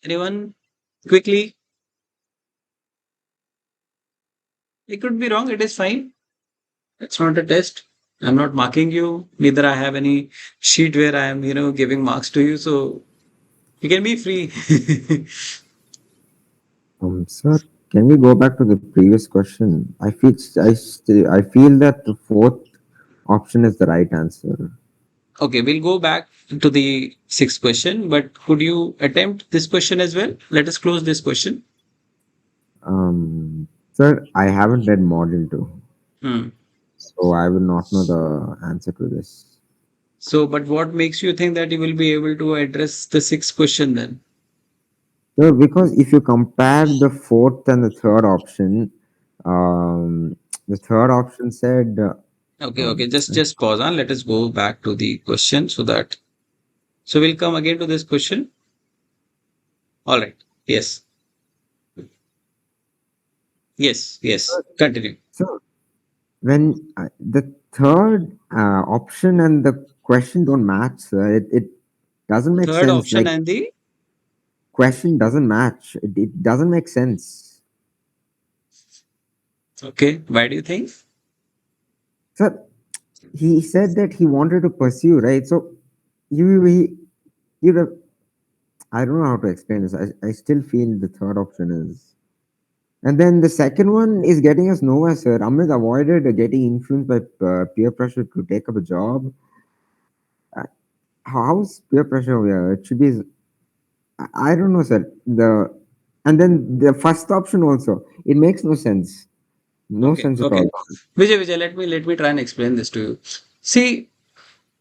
Anyone? Quickly. It could be wrong. It is fine. It's not a test. I'm not marking you. Neither I have any sheet where I am, giving marks to you. So you can be free. Sir, can we go back to the previous question? I feel that the fourth option is the right answer. Okay, we'll go back to the sixth question, but could you attempt this question as well? Let us close this question. Sir, I haven't read module 2, Hmm. so I will not know the answer to this. So, but what makes you think that you will be able to address the sixth question then? Sir, because if you compare the fourth and the third option, the third option said, Okay. Just pause on. Let us go back to the question so we'll come again to this question. All right. Yes. Yes. Continue. so when the third option and the question don't match, sir, it doesn't make Third sense. option Like, and the question doesn't match. It doesn't make sense. okay. Why do you think? Sir, he said that he wanted to pursue, right? So you he you have, I don't know how to explain this. I still feel the third option is. And then the second one is getting us nowhere, sir. Amit avoided getting influenced by peer pressure to take up a job. Uh, how's peer pressure over here? It should be. I don't know, sir. And then the first option also. It makes no sense. No Okay. sense at Okay. all. Vijay, let me try and explain this to you. See,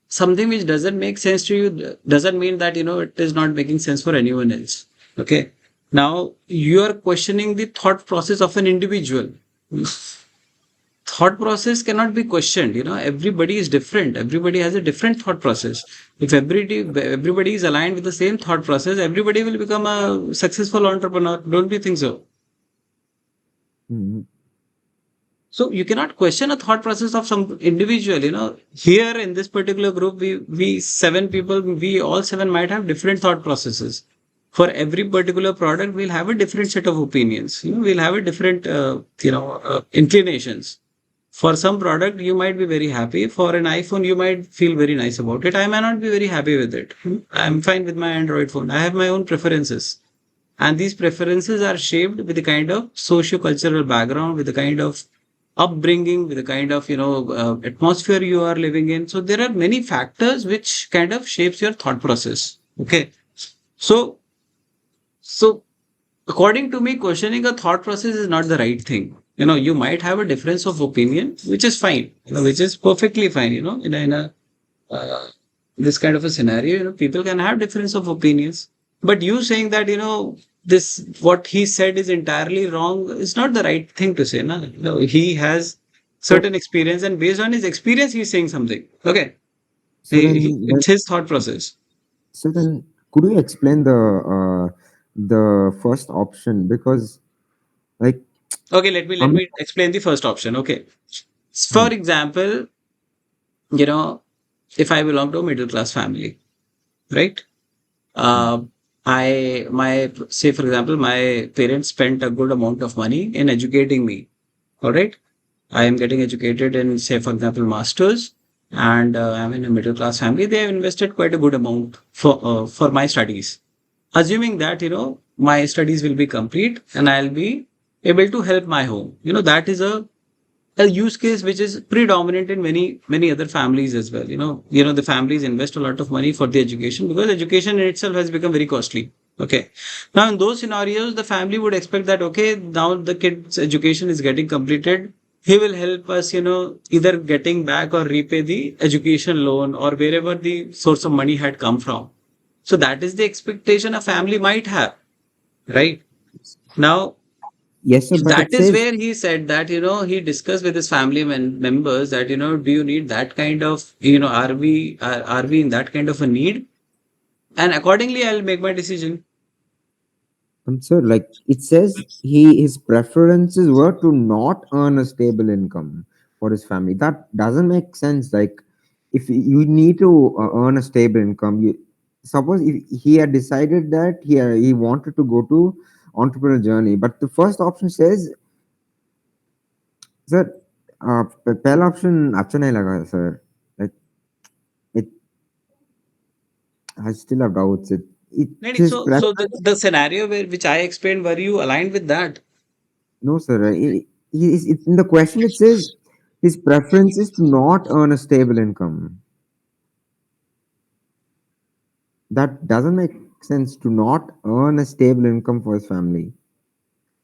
something which doesn't make sense to you doesn't mean that it is not making sense for anyone else. Okay. Now you are questioning the thought process of an individual. Thought process cannot be questioned. Everybody is different. Everybody has a different thought process. If everybody is aligned with the same thought process, everybody will become a successful entrepreneur. Don't you think so? Mhm. So you cannot question a thought process of some individual. Here in this particular group, we seven people, we all seven might have different thought processes. For every particular product, we'll have a different set of opinions. We'll have a different, inclinations. For some product, you might be very happy. For an iPhone, you might feel very nice about it. I may not be very happy with it. I'm fine with my Android phone. I have my own preferences. And these preferences are shaped with the kind of socio-cultural background, with the kind of upbringing, with the kind of atmosphere you are living in. So there are many factors which kind of shapes your thought process. Okay. So so according to me, questioning a thought process is not the right thing. You might have a difference of opinion, which is fine, which is perfectly fine. In a uh, this kind of a scenario, people can have difference of opinions. But you saying that this what he said is entirely wrong is not the right thing to say. No, he has So certain experience, and based on his experience, he's saying something. Okay, so then it's his thought process. So then, could you explain the first option? Because like, Okay, let me I'm explain the first option. Okay, for hmm, example, you know, if I belong to a middle class family, right? Uh, say for example, my parents spent a good amount of money in educating me. All right. I am getting educated in, say, for example, masters, and I'm in a middle class family. They have invested quite a good amount for my studies, assuming that my studies will be complete and I'll be able to help my home. That is a use case which is predominant in many other families as well. The families invest a lot of money for the education because education in itself has become very costly. Okay, now in those scenarios the family would expect that, okay, now the kid's education is getting completed, he will help us, either getting back or repay the education loan or wherever the source of money had come from. So that is the expectation a family might have, right? Now, Yes, sir, but that it is says, where he said that, he discussed with his family members that, do you need that kind of, are we in that kind of a need? And accordingly, I'll make my decision. sir, like it says, his preferences were to not earn a stable income for his family. That doesn't make sense. Like, if you need to earn a stable income, suppose if he had decided that he wanted to go to entrepreneurial journey, but the first option says, sir, पहला option अच्छा नहीं लगा sir. Like, it, I still have doubts. It Nani, his so preference. the scenario which I explained, were you aligned with that? No, sir. In the question it says his preference is to not earn a stable income. That doesn't make sense, to not earn a stable income for his family.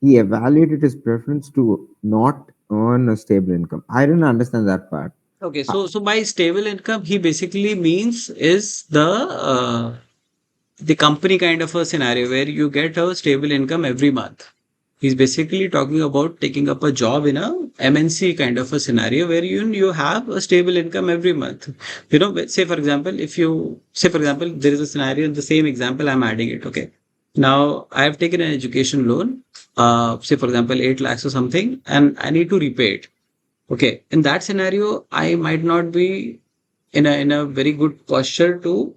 He evaluated his preference to not earn a stable income. I didn't understand that part. Okay, Uh, so by stable income, he basically means is the company kind of a scenario where you get a stable income every month. He's basically talking about taking up a job in a MNC kind of a scenario where you have a stable income every month. Say for example, if you say for example, there is a scenario in the same example, I'm adding it. Okay. Now I have taken an education loan, say for example, 8 lakhs or something, and I need to repay it. Okay. In that scenario, I might not be in a very good posture to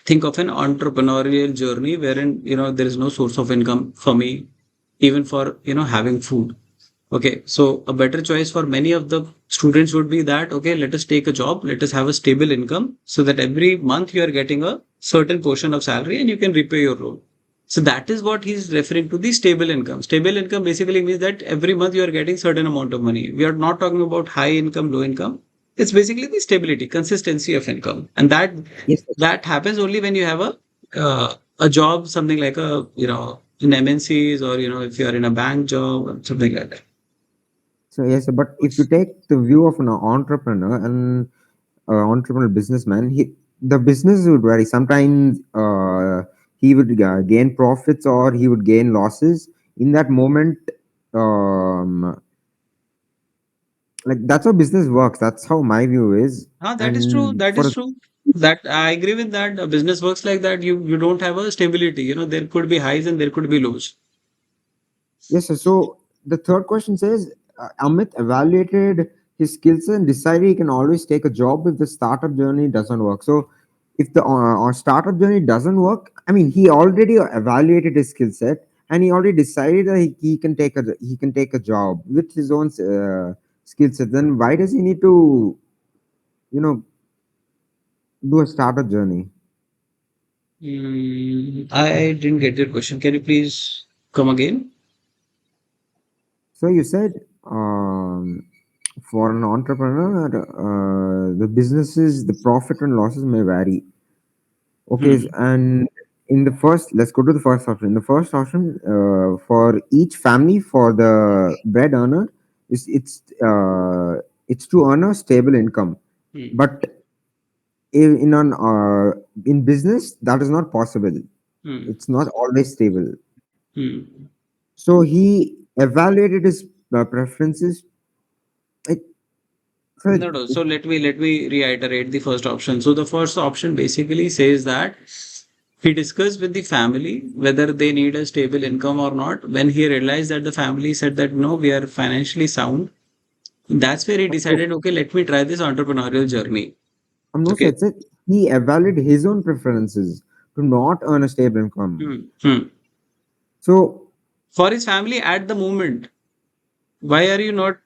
think of an entrepreneurial journey wherein there is no source of income for me, even for having food. Okay, so a better choice for many of the students would be that, okay, let us take a job, let us have a stable income so that every month you are getting a certain portion of salary and you can repay your loan. So that is what he's referring to, the stable income. Stable income basically means that every month you are getting certain amount of money. We are not talking about high income, low income. It's basically the stability, consistency of income, and yes, sir. that happens only when you have a job, something like a in MNCs, or if you are in a bank job or something like that. So yes, sir, but if you take the view of an entrepreneur and entrepreneur businessman, the business would vary. Sometimes he would gain profits or he would gain losses. In that moment, um, like that's how business works. That's how my view is. That is true. And That is for true. That I agree with that. A business works like that. You don't have a stability. There could be highs and there could be lows. yes, sir. So the third question says, Amit evaluated his skills and decided he can always take a job if the startup journey doesn't work. So if the startup journey doesn't work, I mean, he already evaluated his skill set and he already decided that he can take a job with his own skill set. Then why does he need to, you know, do a startup journey? I didn't get your question. Can you please come again? So you said, for an entrepreneur, the businesses, the profit and losses may vary. Okay, Hmm. and in the first, let's go to the first option. In the first option, for each family, for the bread earner, it's to earn a stable income. Hmm. But in business, that is not possible. Hmm. It's not always stable. Hmm. So he evaluated his preferences. Like, so No, no. So let me reiterate the first option. So the first option basically says that he discussed with the family whether they need a stable income or not. When he realized that the family said that no, we are financially sound, That's where he decided, okay, let me try this entrepreneurial journey. No, sir. Okay. It's a, he evaluated his own preferences to not earn a stable income. Hmm. So For his family at the moment, why are you not,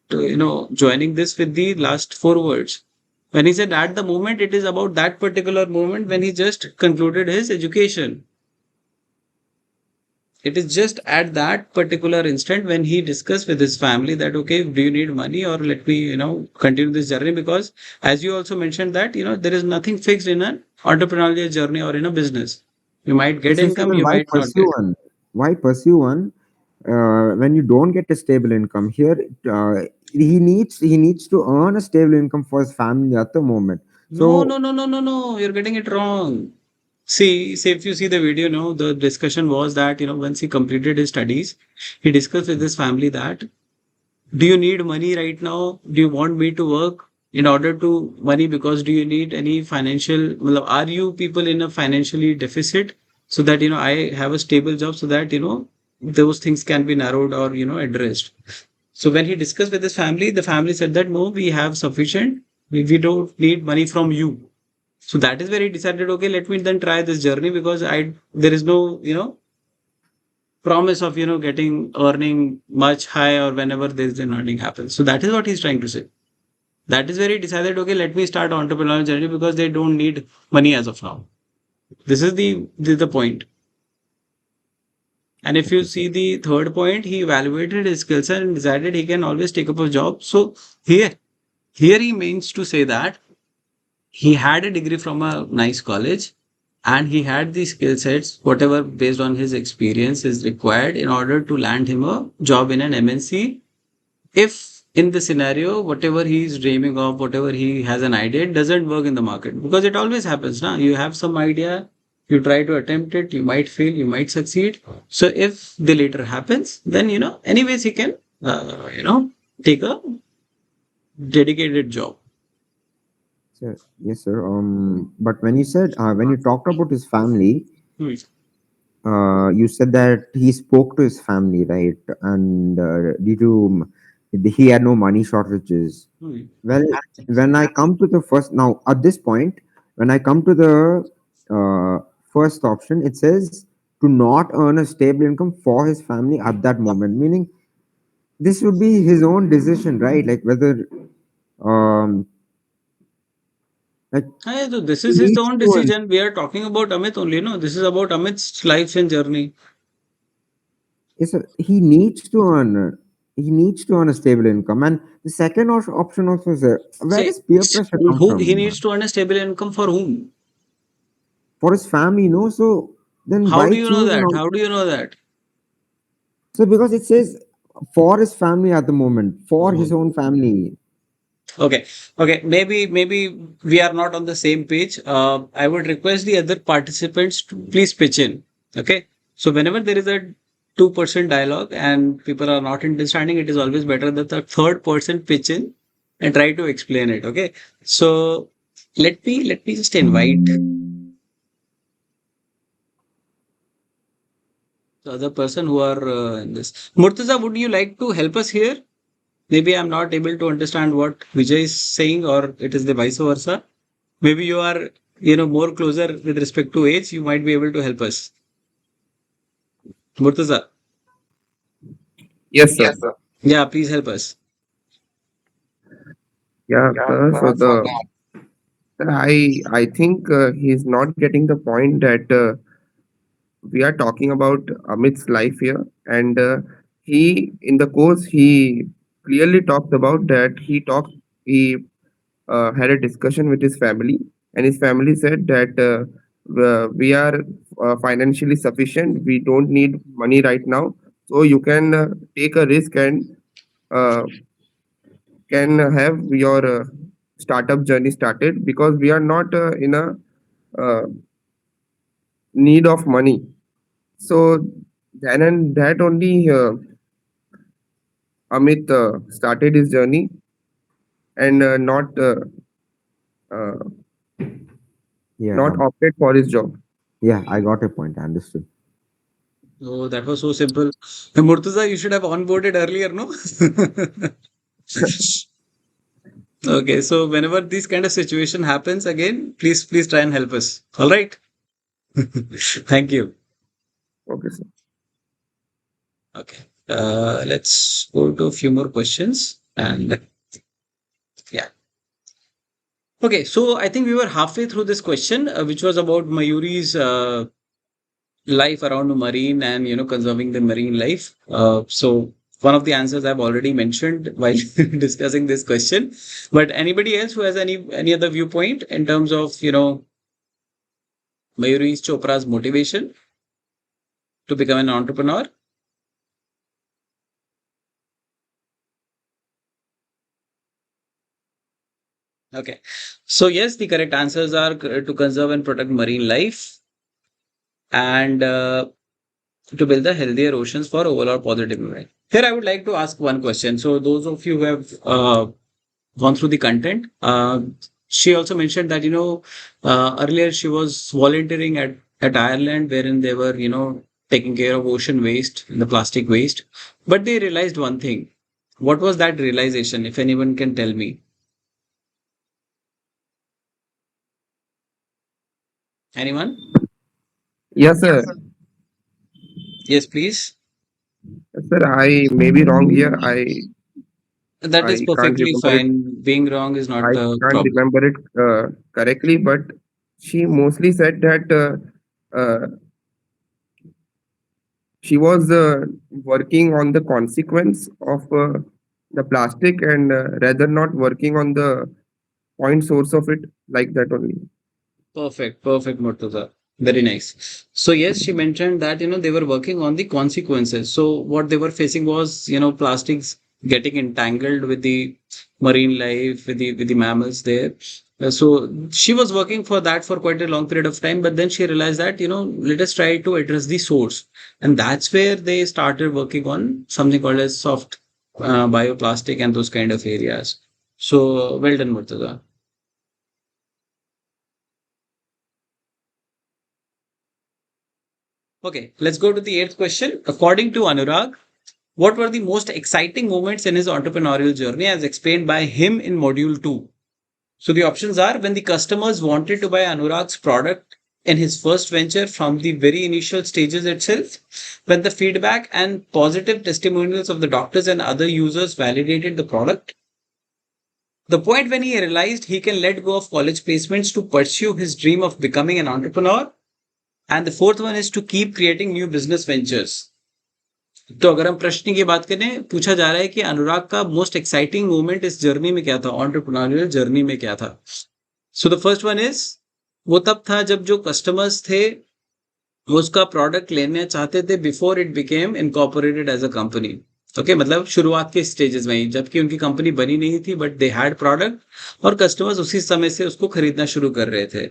joining this with the last four words? When he said at the moment, it is about that particular moment when he just concluded his education. It is just at that particular instant when he discussed with his family that, okay, do you need money or let me, continue this journey? Because as you also mentioned that, there is nothing fixed in an entrepreneurial journey or in a business. You might get yes, yes, sir, income, then you why might not pursue get. one? Why pursue one when you don't get a stable income? Here, he needs to earn a stable income for his family at the moment. No, no, So no, no, no, no. You're getting it wrong. See, if you see the video, the discussion was that, once he completed his studies, he discussed with his family that, do you need money right now? Do you want me to work in order to money? Because do you need any financial, well, are you people in a financially deficit so that, I have a stable job so that, those things can be narrowed or, addressed. So when he discussed with his family, the family said that, no, we have sufficient. We don't need money from you. So that is where he decided, okay, let me then try this journey because there is no, promise of, getting earning much high or whenever there's an earning happens. So that is what he's trying to say. That is where he decided, okay, let me start entrepreneurial journey because they don't need money as of now. This is the point. And if you okay, see sir. the third point, he evaluated his skills and decided he can always take up a job. So here, here he means to say that he had a degree from a nice college and he had the skill sets, whatever based on his experience is required in order to land him a job in an MNC. If in the scenario, whatever he is dreaming of, whatever he has an idea, it doesn't work in the market because it always happens. Now you have some idea, you try to attempt it, you might fail, you might succeed. So if the later happens, then anyways he can, take a dedicated job. Sir, yes, sir. But when you talked about his family, Hmm. you said that he spoke to his family, right? And due to he had no money shortages. Hmm. Well, when I come to the first now at this point, when I come to the first option, it says to not earn a stable income for his family at that moment, meaning this would be his own decision, right? Like whether um like So this he is his needs own to earn. decision. We are talking about Amit only, no? This is about Amit's life and journey. Yes, sir, he needs to earn. He needs to earn a stable income, and the second option also is where Say, does peer pressure come who he needs from to earn a stable income for whom? for his family? No, so then How why do you know choose an that? How do you know that? so because it says for his family at the moment, for his Oh. own family. Okay, okay. Maybe we are not on the same page. I would request the other participants to please pitch in. Okay. So whenever there is a two-person dialogue and people are not understanding, it is always better that the third person pitch in and try to explain it. Okay. So let me just invite the other person who are in this. Murtaza, would you like to help us here? Maybe I'm not able to understand what Vijay is saying, or it is the vice versa. Maybe you are, more closer with respect to age. You might be able to help us. Murtaza. Yes, sir. Yeah, please help us. Yeah, I think he's not getting the point that we are talking about Amit's life here, and he in the course he clearly talked about that he had a discussion with his family, and his family said that we are financially sufficient. We don't need money right now, so you can take a risk and uh, can have your startup journey started because we are not in a uh, need of money. So then and that only Amit started his journey and uh, Yeah, not opted for his job. yeah, I got a point. I understood. Oh, that was so simple. Murtaza, you should have onboarded earlier, no? Okay, so whenever this kind of situation happens again, please try and help us. All right. Thank you. Okay, sir. Okay. Let's go to a few more questions. And yeah. Okay, so I think we were halfway through this question, which was about Mayuri's life around marine and conserving the marine life. So one of the answers I've already mentioned while discussing this question. But anybody else who has any other viewpoint in terms of Mayuri Chopra's motivation to become an entrepreneur? Okay. So yes, the correct answers are to conserve and protect marine life and to build the healthier oceans for overall positive impact. Here, I would like to ask one question. So those of you who have gone through the content, she also mentioned that earlier she was volunteering at Ireland, wherein they were taking care of ocean waste, the plastic waste, but they realized one thing. What was that realization? If anyone can tell me, anyone? Yes, sir. Yes, please. Sir, I may be wrong here. That is I can't perfectly remember it. fine. Being wrong is not I the can't problem. remember it correctly, but she mostly said that she was working on the consequence of the plastic and rather not working on the point source of it, like that only. Perfect, perfect, Murtaza. Very nice. So yes, she mentioned that they were working on the consequences. So what they were facing was plastics getting entangled with the marine life, with the mammals there. So she was working for that for quite a long period of time, but then she realized that let us try to address the source, and that's where they started working on something called as soft bioplastic and those kind of areas. So well done, Murtaza. Okay, let's go to the eighth question. According to Anurag, what were the most exciting moments in his entrepreneurial journey as explained by him in module 2? So the options are when the customers wanted to buy Anurag's product in his first venture from the very initial stages itself, when the feedback and positive testimonials of the doctors and other users validated the product, the point when he realized he can let go of college placements to pursue his dream of becoming an entrepreneur, and the fourth one is to keep creating new business ventures. तो अगर हम प्रश्न की बात करें, पूछा जा रहा है कि अनुराग का मोस्ट एक्साइटिंग मोमेंट इस जर्नी में क्या था, ऑन्टरप्रन्योरियल जर्नी में क्या था. So the first one is वो तब था जब जो कस्टमर्स थे वो उसका प्रोडक्ट लेना चाहते थे before it became incorporated as a company. Okay, मतलब शुरुआत के स्टेजेस में ही, जबकि उनकी कंपनी बनी नहीं थी, बट दे हैड प्रोडक्ट और कस्टमर्स उसी समय से उसको खरीदना शुरू कर रहे थे.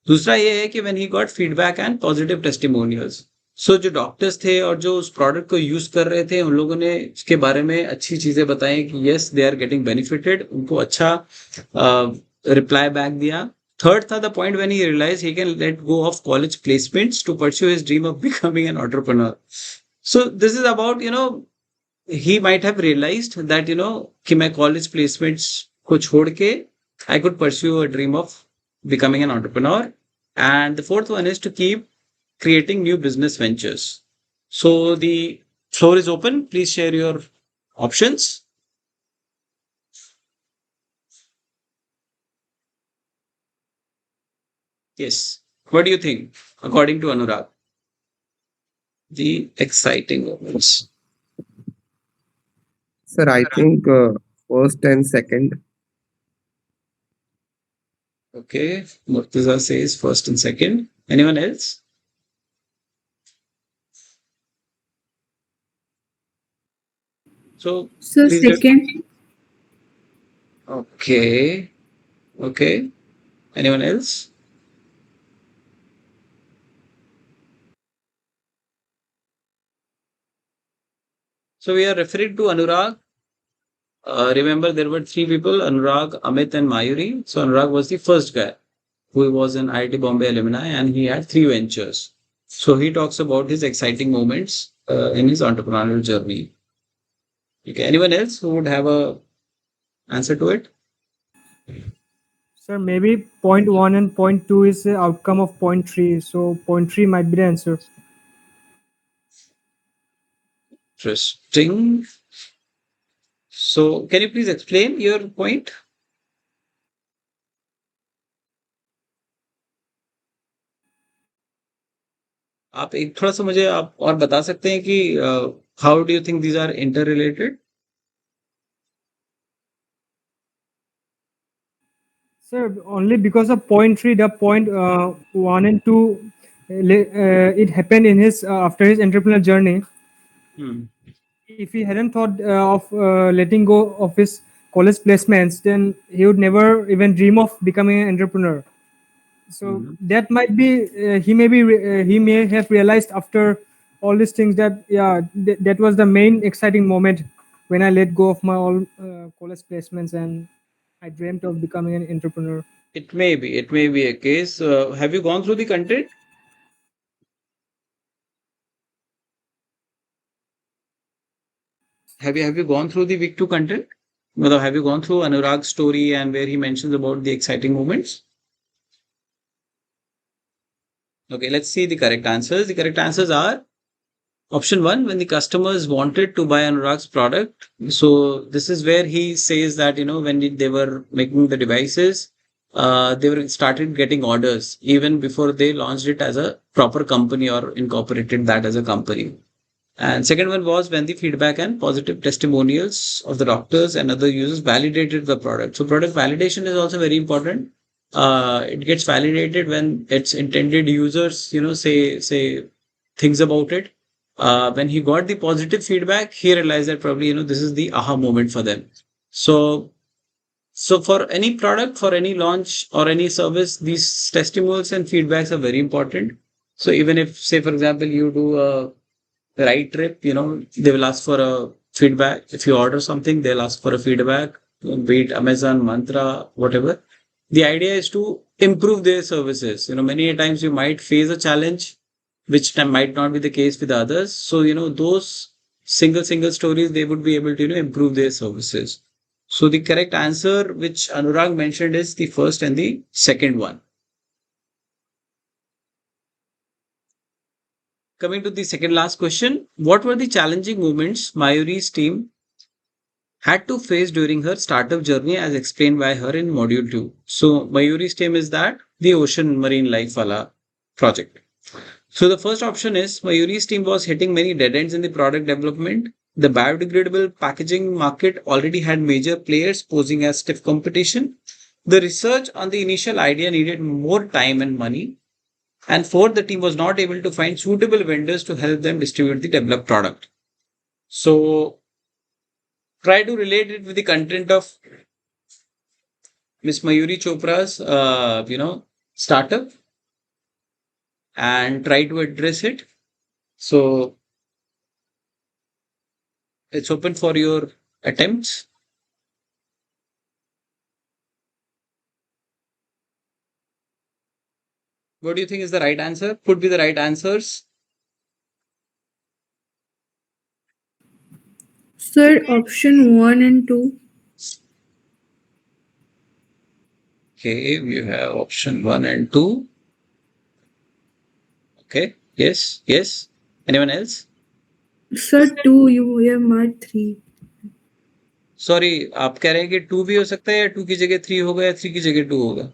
दूसरा ये है कि when he got feedback and positive testimonials. So जो डॉक्टर्स थे और जो उस प्रोडक्ट को यूज कर रहे थे, उन लोगों ने इसके बारे में अच्छी चीजें बताई कि yes they are getting benefited, उनको अच्छा रिप्लाई बैक दिया. Third था the point when he realized he can let go of college placements to pursue his dream of becoming an entrepreneur. So this is about he might have realized that कि मैं college placements को छोड़ के I could pursue a dream of becoming an entrepreneur. And the fourth one is to keep creating new business ventures. So the floor is open. Please share your options. Yes. What do you think, according to Anurag? The exciting moments. Sir, I think first and second. Okay. Murtaza says first and second. Anyone else? So So please just. second, Okay. Okay. Anyone else? So we are referring to Anurag. Remember, there were three people: Anurag, Amit, and Mayuri. So Anurag was the first guy who was an IIT Bombay alumni, and he had three ventures. So he talks about his exciting moments in his entrepreneurial journey. Okay. Anyone else who would have a answer to it? Sir, maybe point 1 and point 2 is the outcome of point 3. So point 3 might be the answer. Interesting. So, can you please explain your point? आप एक थोड़ा सा मुझे आप और बता सकते हैं कि how do you think these are interrelated? Sir, only because of point 3, the point 1 and 2, it happened in his after his entrepreneurial journey. If he hadn't thought of letting go of his college placements, then he would never even dream of becoming an entrepreneur. So that might be he may have realized after all these things that that was the main exciting moment when I let go of my all college placements and I dreamt of becoming an entrepreneur. It may be. It may be a case. Have you gone through the content? Have you gone through the week 2 content? Well, have you gone through Anurag's story and where he mentions about the exciting moments? Okay, let's see the correct answers. The correct answers are option 1, when the customers wanted to buy Anurag's product. So this is where he says that, when they were making the devices, they were started getting orders even before they launched it as a proper company or incorporated that as a company. And second one was when the feedback and positive testimonials of the doctors and other users validated the product. So product validation is also very important. It gets validated when its intended users, say things about it. When he got the positive feedback, he realized that probably, this is the aha moment for them. So for any product, for any launch or any service, these testimonials and feedbacks are very important. So even if, say, for example, you do a right trip, they will ask for a feedback. If you order something, they'll ask for a feedback, be it Amazon, Mantra, whatever. The idea is to improve their services. Many times you might face a challenge, which might not be the case with others. So, those single stories, they would be able to, improve their services. So the correct answer, which Anurag mentioned, is the first and the second one. Coming to the second last question, what were the challenging moments Mayuri's team had to face during her startup journey as explained by her in module 2? So Mayuri's team is that the ocean marine life wala project. So the first option is Mayuri's team was hitting many dead ends in the product development. The biodegradable packaging market already had major players posing as stiff competition. The research on the initial idea needed more time and money. And fourth, the team was not able to find suitable vendors to help them distribute the developed product. So try to relate it with the content of Miss Mayuri Chopra's, startup and try to address it. So it's open for your attempts. What do you think is the right answer? Could be the right answers. Sir, option 1 and 2. Okay, we have option 1 and 2. Okay, yes. Anyone else? Sir, 2, you have marked 3. Sorry, आप कह रहे हैं कि 2 भी हो सकता है या 2 की जगह 3 होगा या 3 की जगह 2 होगा?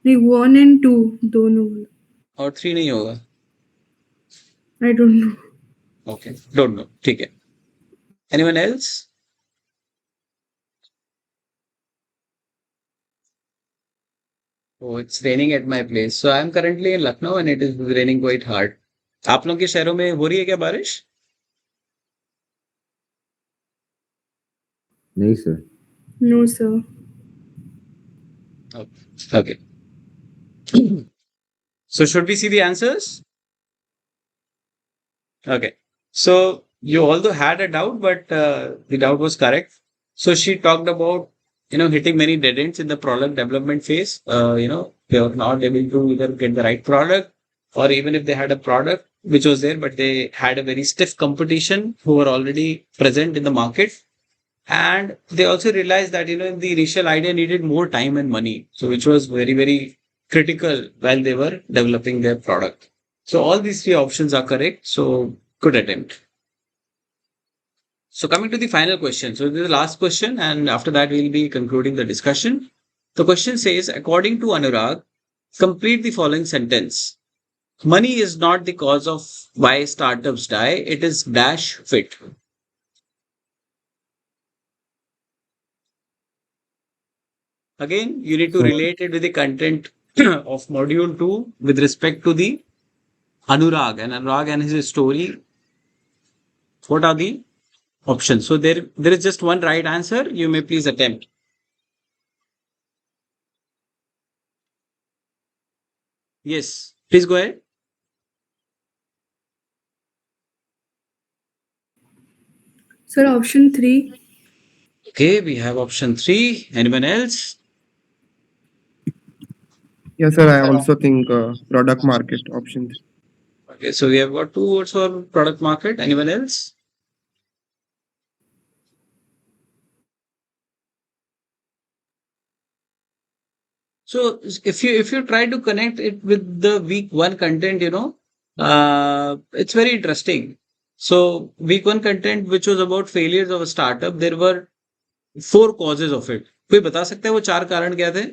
नहीं, 1 and 2 दोनों. और 3 नहीं होगा? I don't know. Okay, don't know. ठीक है. Anyone else? Oh, it's raining at my place. So I'm currently in Lucknow and it is raining quite hard. आप लोगों के शहरों में हो रही है क्या बारिश? नहीं sir. No, sir. Okay. So should we see the answers? Okay. So you although had a doubt, but the doubt was correct. So she talked about, hitting many dead ends in the product development phase. They were not able to either get the right product, or even if they had a product which was there, but they had a very stiff competition who were already present in the market. And they also realized that, the initial idea needed more time and money. So which was very, very critical while they were developing their product. So all these three options are correct. So good attempt. So coming to the final question. So this is the last question, and after that we'll be concluding the discussion. The question says, according to Anurag, complete the following sentence. Money is not the cause of why startups die. It is dash fit. Again, you need to So relate it with the content of module 2 with respect to the Anurag and his story. What are the options? So there is just one right answer. You may please attempt. Yes, please go ahead. Sir, option 3. Okay, we have option 3. Anyone else? Yes, sir. I also think product market option. Okay, so we have got 2 votes for product market. Anyone else? So if you try to connect it with the week 1 content, it's very interesting. So week 1 content, which was about failures of a startup, there were 4 causes of it. कोई बता सकता है वो 4 कारण क्या थे?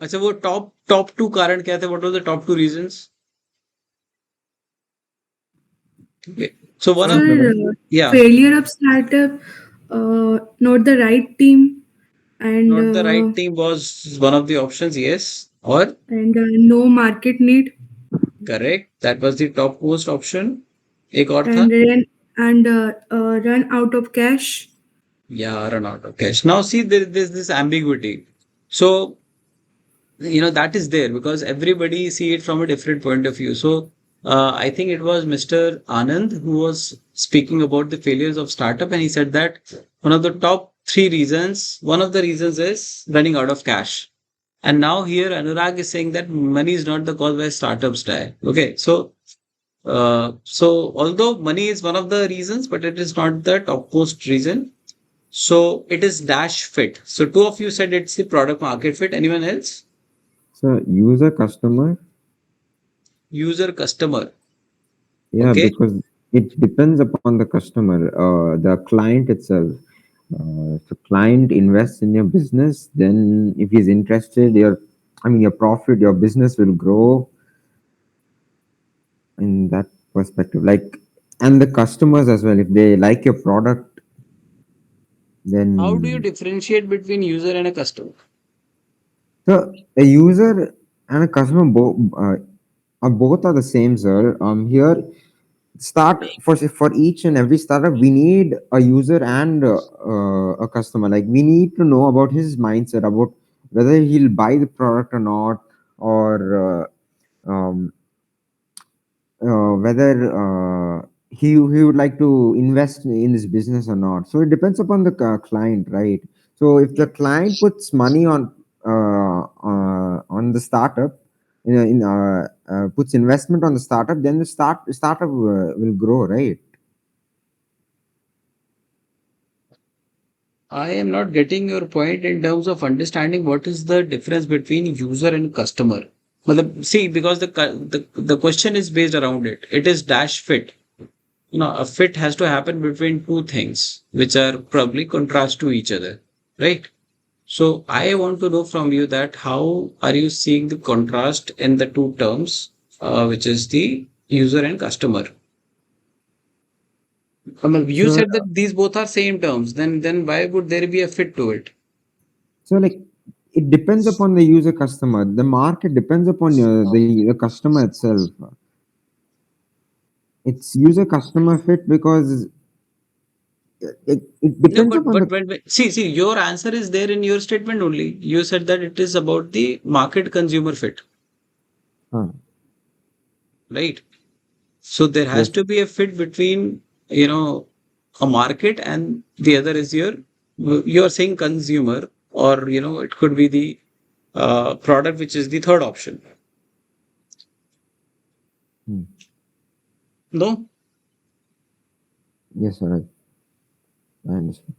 अच्छा, वो टॉप 2 कारण क्या थे? What were the top 2 reasons? Okay. So one of Sir, yeah, failure of startup, not the right team, and not the right team was one of the options. Yes, or no market need, correct. That was the top most option. एक और था. and run out of cash. Yeah, run out of cash. Now see, there's this ambiguity. So that is there because everybody see it from a different point of view. So I think it was Mr. Anand who was speaking about the failures of startup, and he said that one of the top 3 reasons, one of the reasons is running out of cash. And now here Anurag is saying that money is not the cause why startups die. Okay, so although money is one of the reasons, but it is not the topmost reason. So it is dash fit. So 2 of you said it's the product market fit. Anyone else? so user customer, User customer. yeah, Okay. because it depends upon the customer, the client itself. If the client invests in your business, then if he's interested, your profit, your business will grow in that perspective. And the customers as well, if they like your product, How do you then differentiate between user and a customer? so a user and a customer both are the same, sir. Here start for each and every startup we need a user and a customer. Like we need to know about his mindset, about whether he'll buy the product or not, or whether he would like to invest in this business or not. So it depends upon the client, right? So if the client puts money on the startup, puts investment on the startup, then the startup will grow, right? I am not getting your point in terms of understanding what is the difference between user and customer. See, because the question is based around it. It is dash fit. A fit has to happen between 2 things, which are probably contrast to each other, right? So I want to know from you that how are you seeing the contrast in the 2 terms, which is the user and customer? You So said that these both are same terms. Then why would there be a fit to it? like it depends upon the user customer. The market depends upon the customer itself. It's user customer fit because it No, depends but upon but the when see, your answer is there in your statement only. You said that it is about the market consumer fit, uh, right? So there has yes. to be a fit between a market and the other is you are saying consumer, or it could be the product, which is the third option. Hmm. No. Yes, sir. I understand.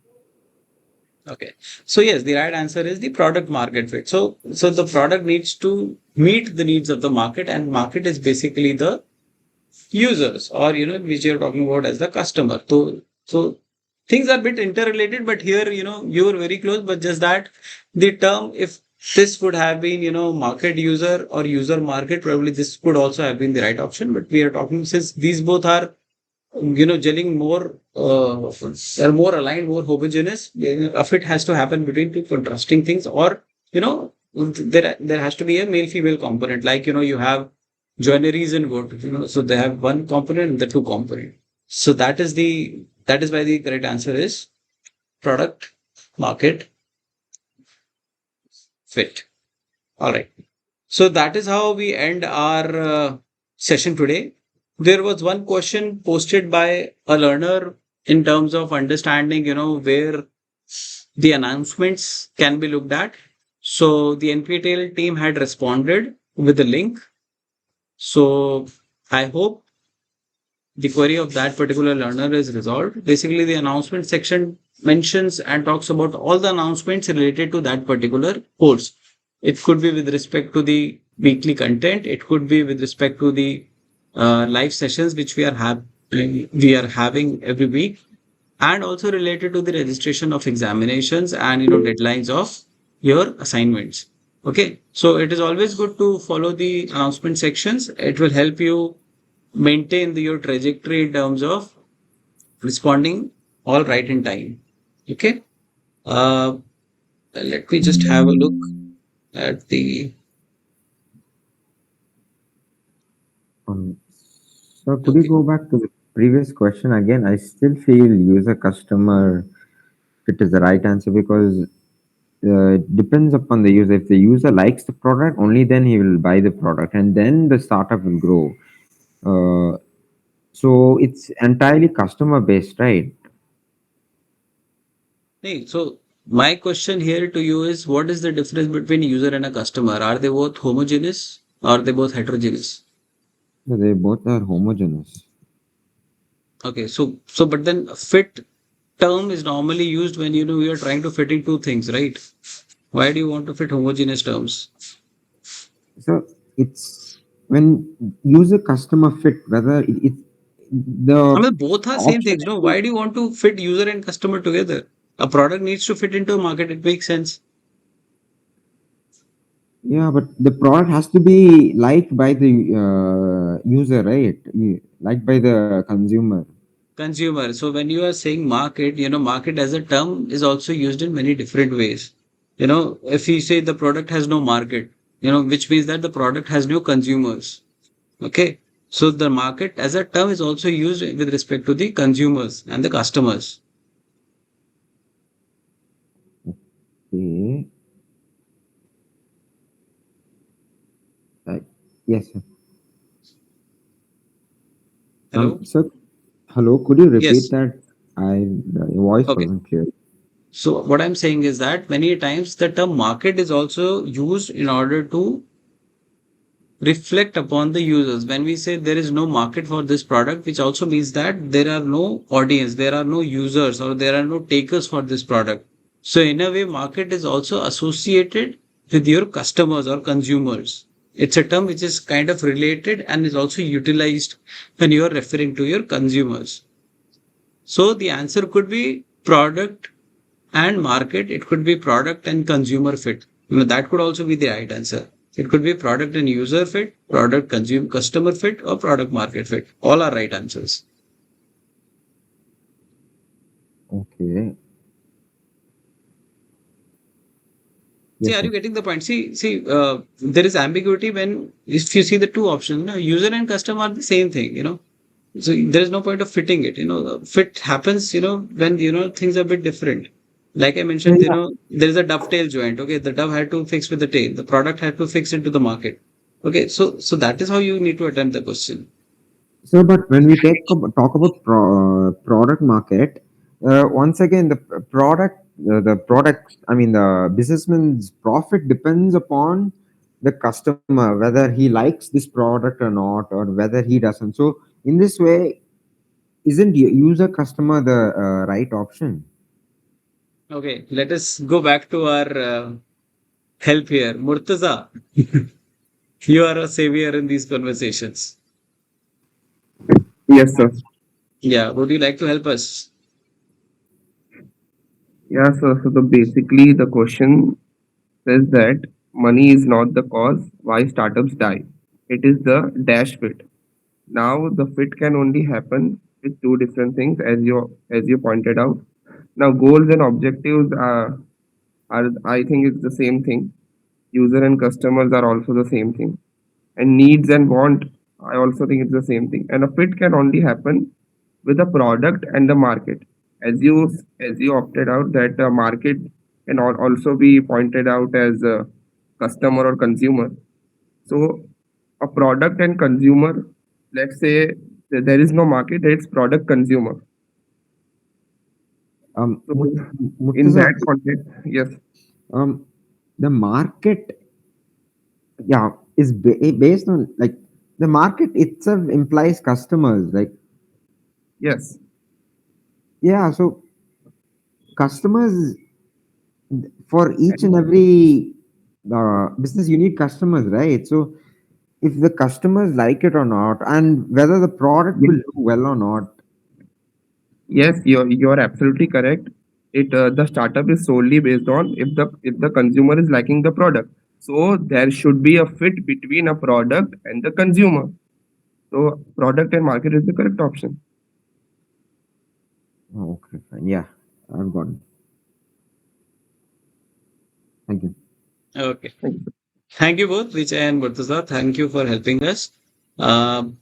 Okay. So yes, the right answer is the product market fit. So the product needs to meet the needs of the market, and market is basically the users, or which you're talking about as the customer. So things are a bit interrelated, but here you are very close. But just that the term, if this would have been market user or user market, probably this could also have been the right option. But we are talking, since these both are gelling more, are more aligned, more homogeneous. A fit has to happen between two contrasting things, or there has to be a male female component. Like you have joineries and wood. So they have one component and the two component. So that is why the correct answer is product market fit. All right. So that is how we end our session today. There was one question posted by a learner in terms of understanding, where the announcements can be looked at. So the NPTEL team had responded with a link. So I hope the query of that particular learner is resolved. Basically, the announcement section mentions and talks about all the announcements related to that particular course. It could be with respect to the weekly content. It could be with respect to the live sessions which we are having every week, and also related to the registration of examinations and deadlines of your assignments. Okay, so it is always good to follow the announcement sections. It will help you maintain your trajectory in terms of responding all right in time. Okay. Let me just have a look at the. So could you Okay. go back to the previous question again? I still feel user customer fit is the right answer because it depends upon the user. If the user likes the product, only then he will buy the product, and then the startup will grow. So it's entirely customer based, right? Hey, so my question here to you is, what is the difference between user and a customer? Are they both homogeneous or are they both heterogeneous? So they both are homogeneous. Okay, so but then fit term is normally used when you are trying to fit in two things, right? Why do you want to fit homogeneous terms? So it's when user customer fit, whether it I the mean, both are same option things. No, is, why do you want to fit user and customer together? A product needs to fit into a market. It makes sense. yeah, but the product has to be liked by the user, right? Liked by the consumer. Consumer. So when you are saying market, market as a term is also used in many different ways. If you say the product has no market, which means that the product has no consumers. Okay. So the market as a term is also used with respect to the consumers and the customers. Okay. Right. Yes, sir. Hello? Sir, hello. Could you repeat Yes. that? Your voice Okay. wasn't clear. So what I'm saying is that many times the term market is also used in order to reflect upon the users. When we say there is no market for this product, which also means that there are no audience, there are no users, or there are no takers for this product. So in a way, market is also associated with your customers or consumers. It's a term which is kind of related and is also utilized when you are referring to your consumers. So the answer could be product and market. It could be product and consumer fit. That could also be the right answer. It could be product and user fit, product consumer customer fit, or product market fit. All are right answers. Okay. See, Yes, are sir. you getting the point? See, there is ambiguity when if you see the two options, user and customer are the same thing. So there is no point of fitting it. Fit happens, when things are a bit different. Like I mentioned, Yeah. there is a dovetail joint. Okay, the dove had to fix with the tail. The product had to fix into the market. Okay, so that is how you need to attempt the question. So, but when we talk about product market, once again, the product, I mean, the businessman's profit depends upon the customer, whether he likes this product or not, or whether he doesn't. So, in this way, isn't user customer the right option? Okay, let us go back to our help here. Murtaza, you are a savior in these conversations. Yes, sir. Yeah, would you like to help us? Yeah, sir. So basically the question says that money is not the cause why startups die. It is the dash fit. Now the fit can only happen with two different things, as you pointed out. Now goals and objectives are I think it's the same thing. User and customers are also the same thing. And needs and want, I also think it's the same thing. And a fit can only happen with the product and the market. As you opted out that the market can also be pointed out as a customer or consumer. So a product and consumer, let's say there is no market, it's product consumer. So in Murtaza, that context, yes, um, the market, yeah, is based on like the market itself implies customers. Like, yes, yeah, so customers for each and every business, you need customers, right? So if the customers like it or not, and whether the product will yes, do well or not. yes, you're absolutely correct. The startup is solely based on if the consumer is liking the product. So there should be a fit between a product and the consumer. So product and market is the correct option. Oh, okay, fine. Yeah, I've got it. Thank you. Okay. Thank you. Thank you both, Vijay and Murtaza. Thank you for helping us. Um,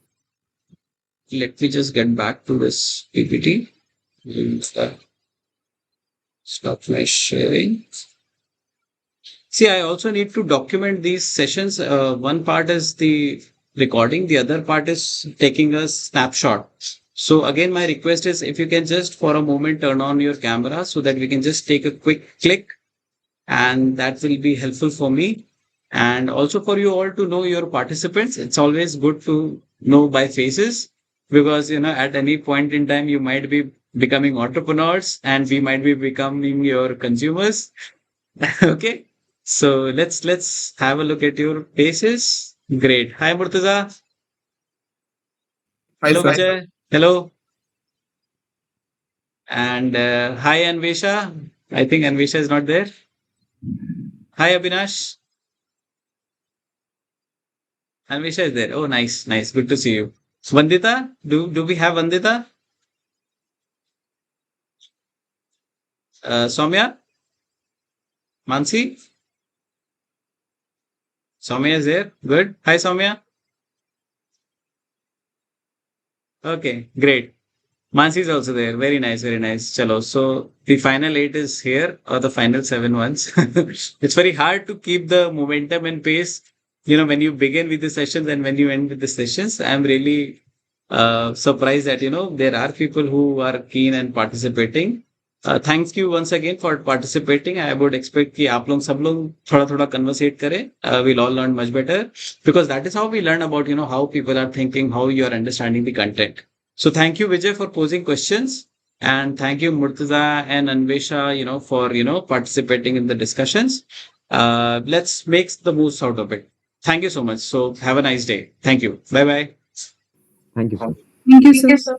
Let me just get back to this PPT. Stop my sharing. See, I also need to document these sessions. One part is the recording, the other part is taking a snapshot. So again, my request is if you can just for a moment turn on your camera so that we can just take a quick click, and that will be helpful for me. And also for you all to know your participants. It's always good to know by faces because, at any point in time, you might be becoming entrepreneurs and we might be becoming your consumers. Okay. So let's have a look at your faces. Great. Hi, Murtaza. Hi, Hello, sir. Vijay. Hello. And hi, Anvesha. I think Anvesha is not there. Hi, Abhinash. Anvesha is there. Oh, nice, nice. Good to see you. So, Vandita, do we have Vandita? Soumya, Mansi, Soumya is there. Good. Hi, Soumya. Okay, great. Mansi is also there. Very nice, very nice. Chalo. So the final eight is here, or the final seven ones. It's very hard to keep the momentum and pace. When you begin with the sessions and when you end with the sessions, I'm really surprised that there are people who are keen and participating. Thanks you once again for participating. I would expect कि आप लोग सब लोग थोड़ा थोड़ा conversate करें. We'll all learn much better because that is how we learn about how people are thinking, how you are understanding the content. So thank you, Vijay, for posing questions. And thank you, Murtaza and Anvesha, for, participating in the discussions. Let's make the most out of it. Thank you so much. So have a nice day. Thank you. Bye bye. Thank you, sir. Thank you, sir.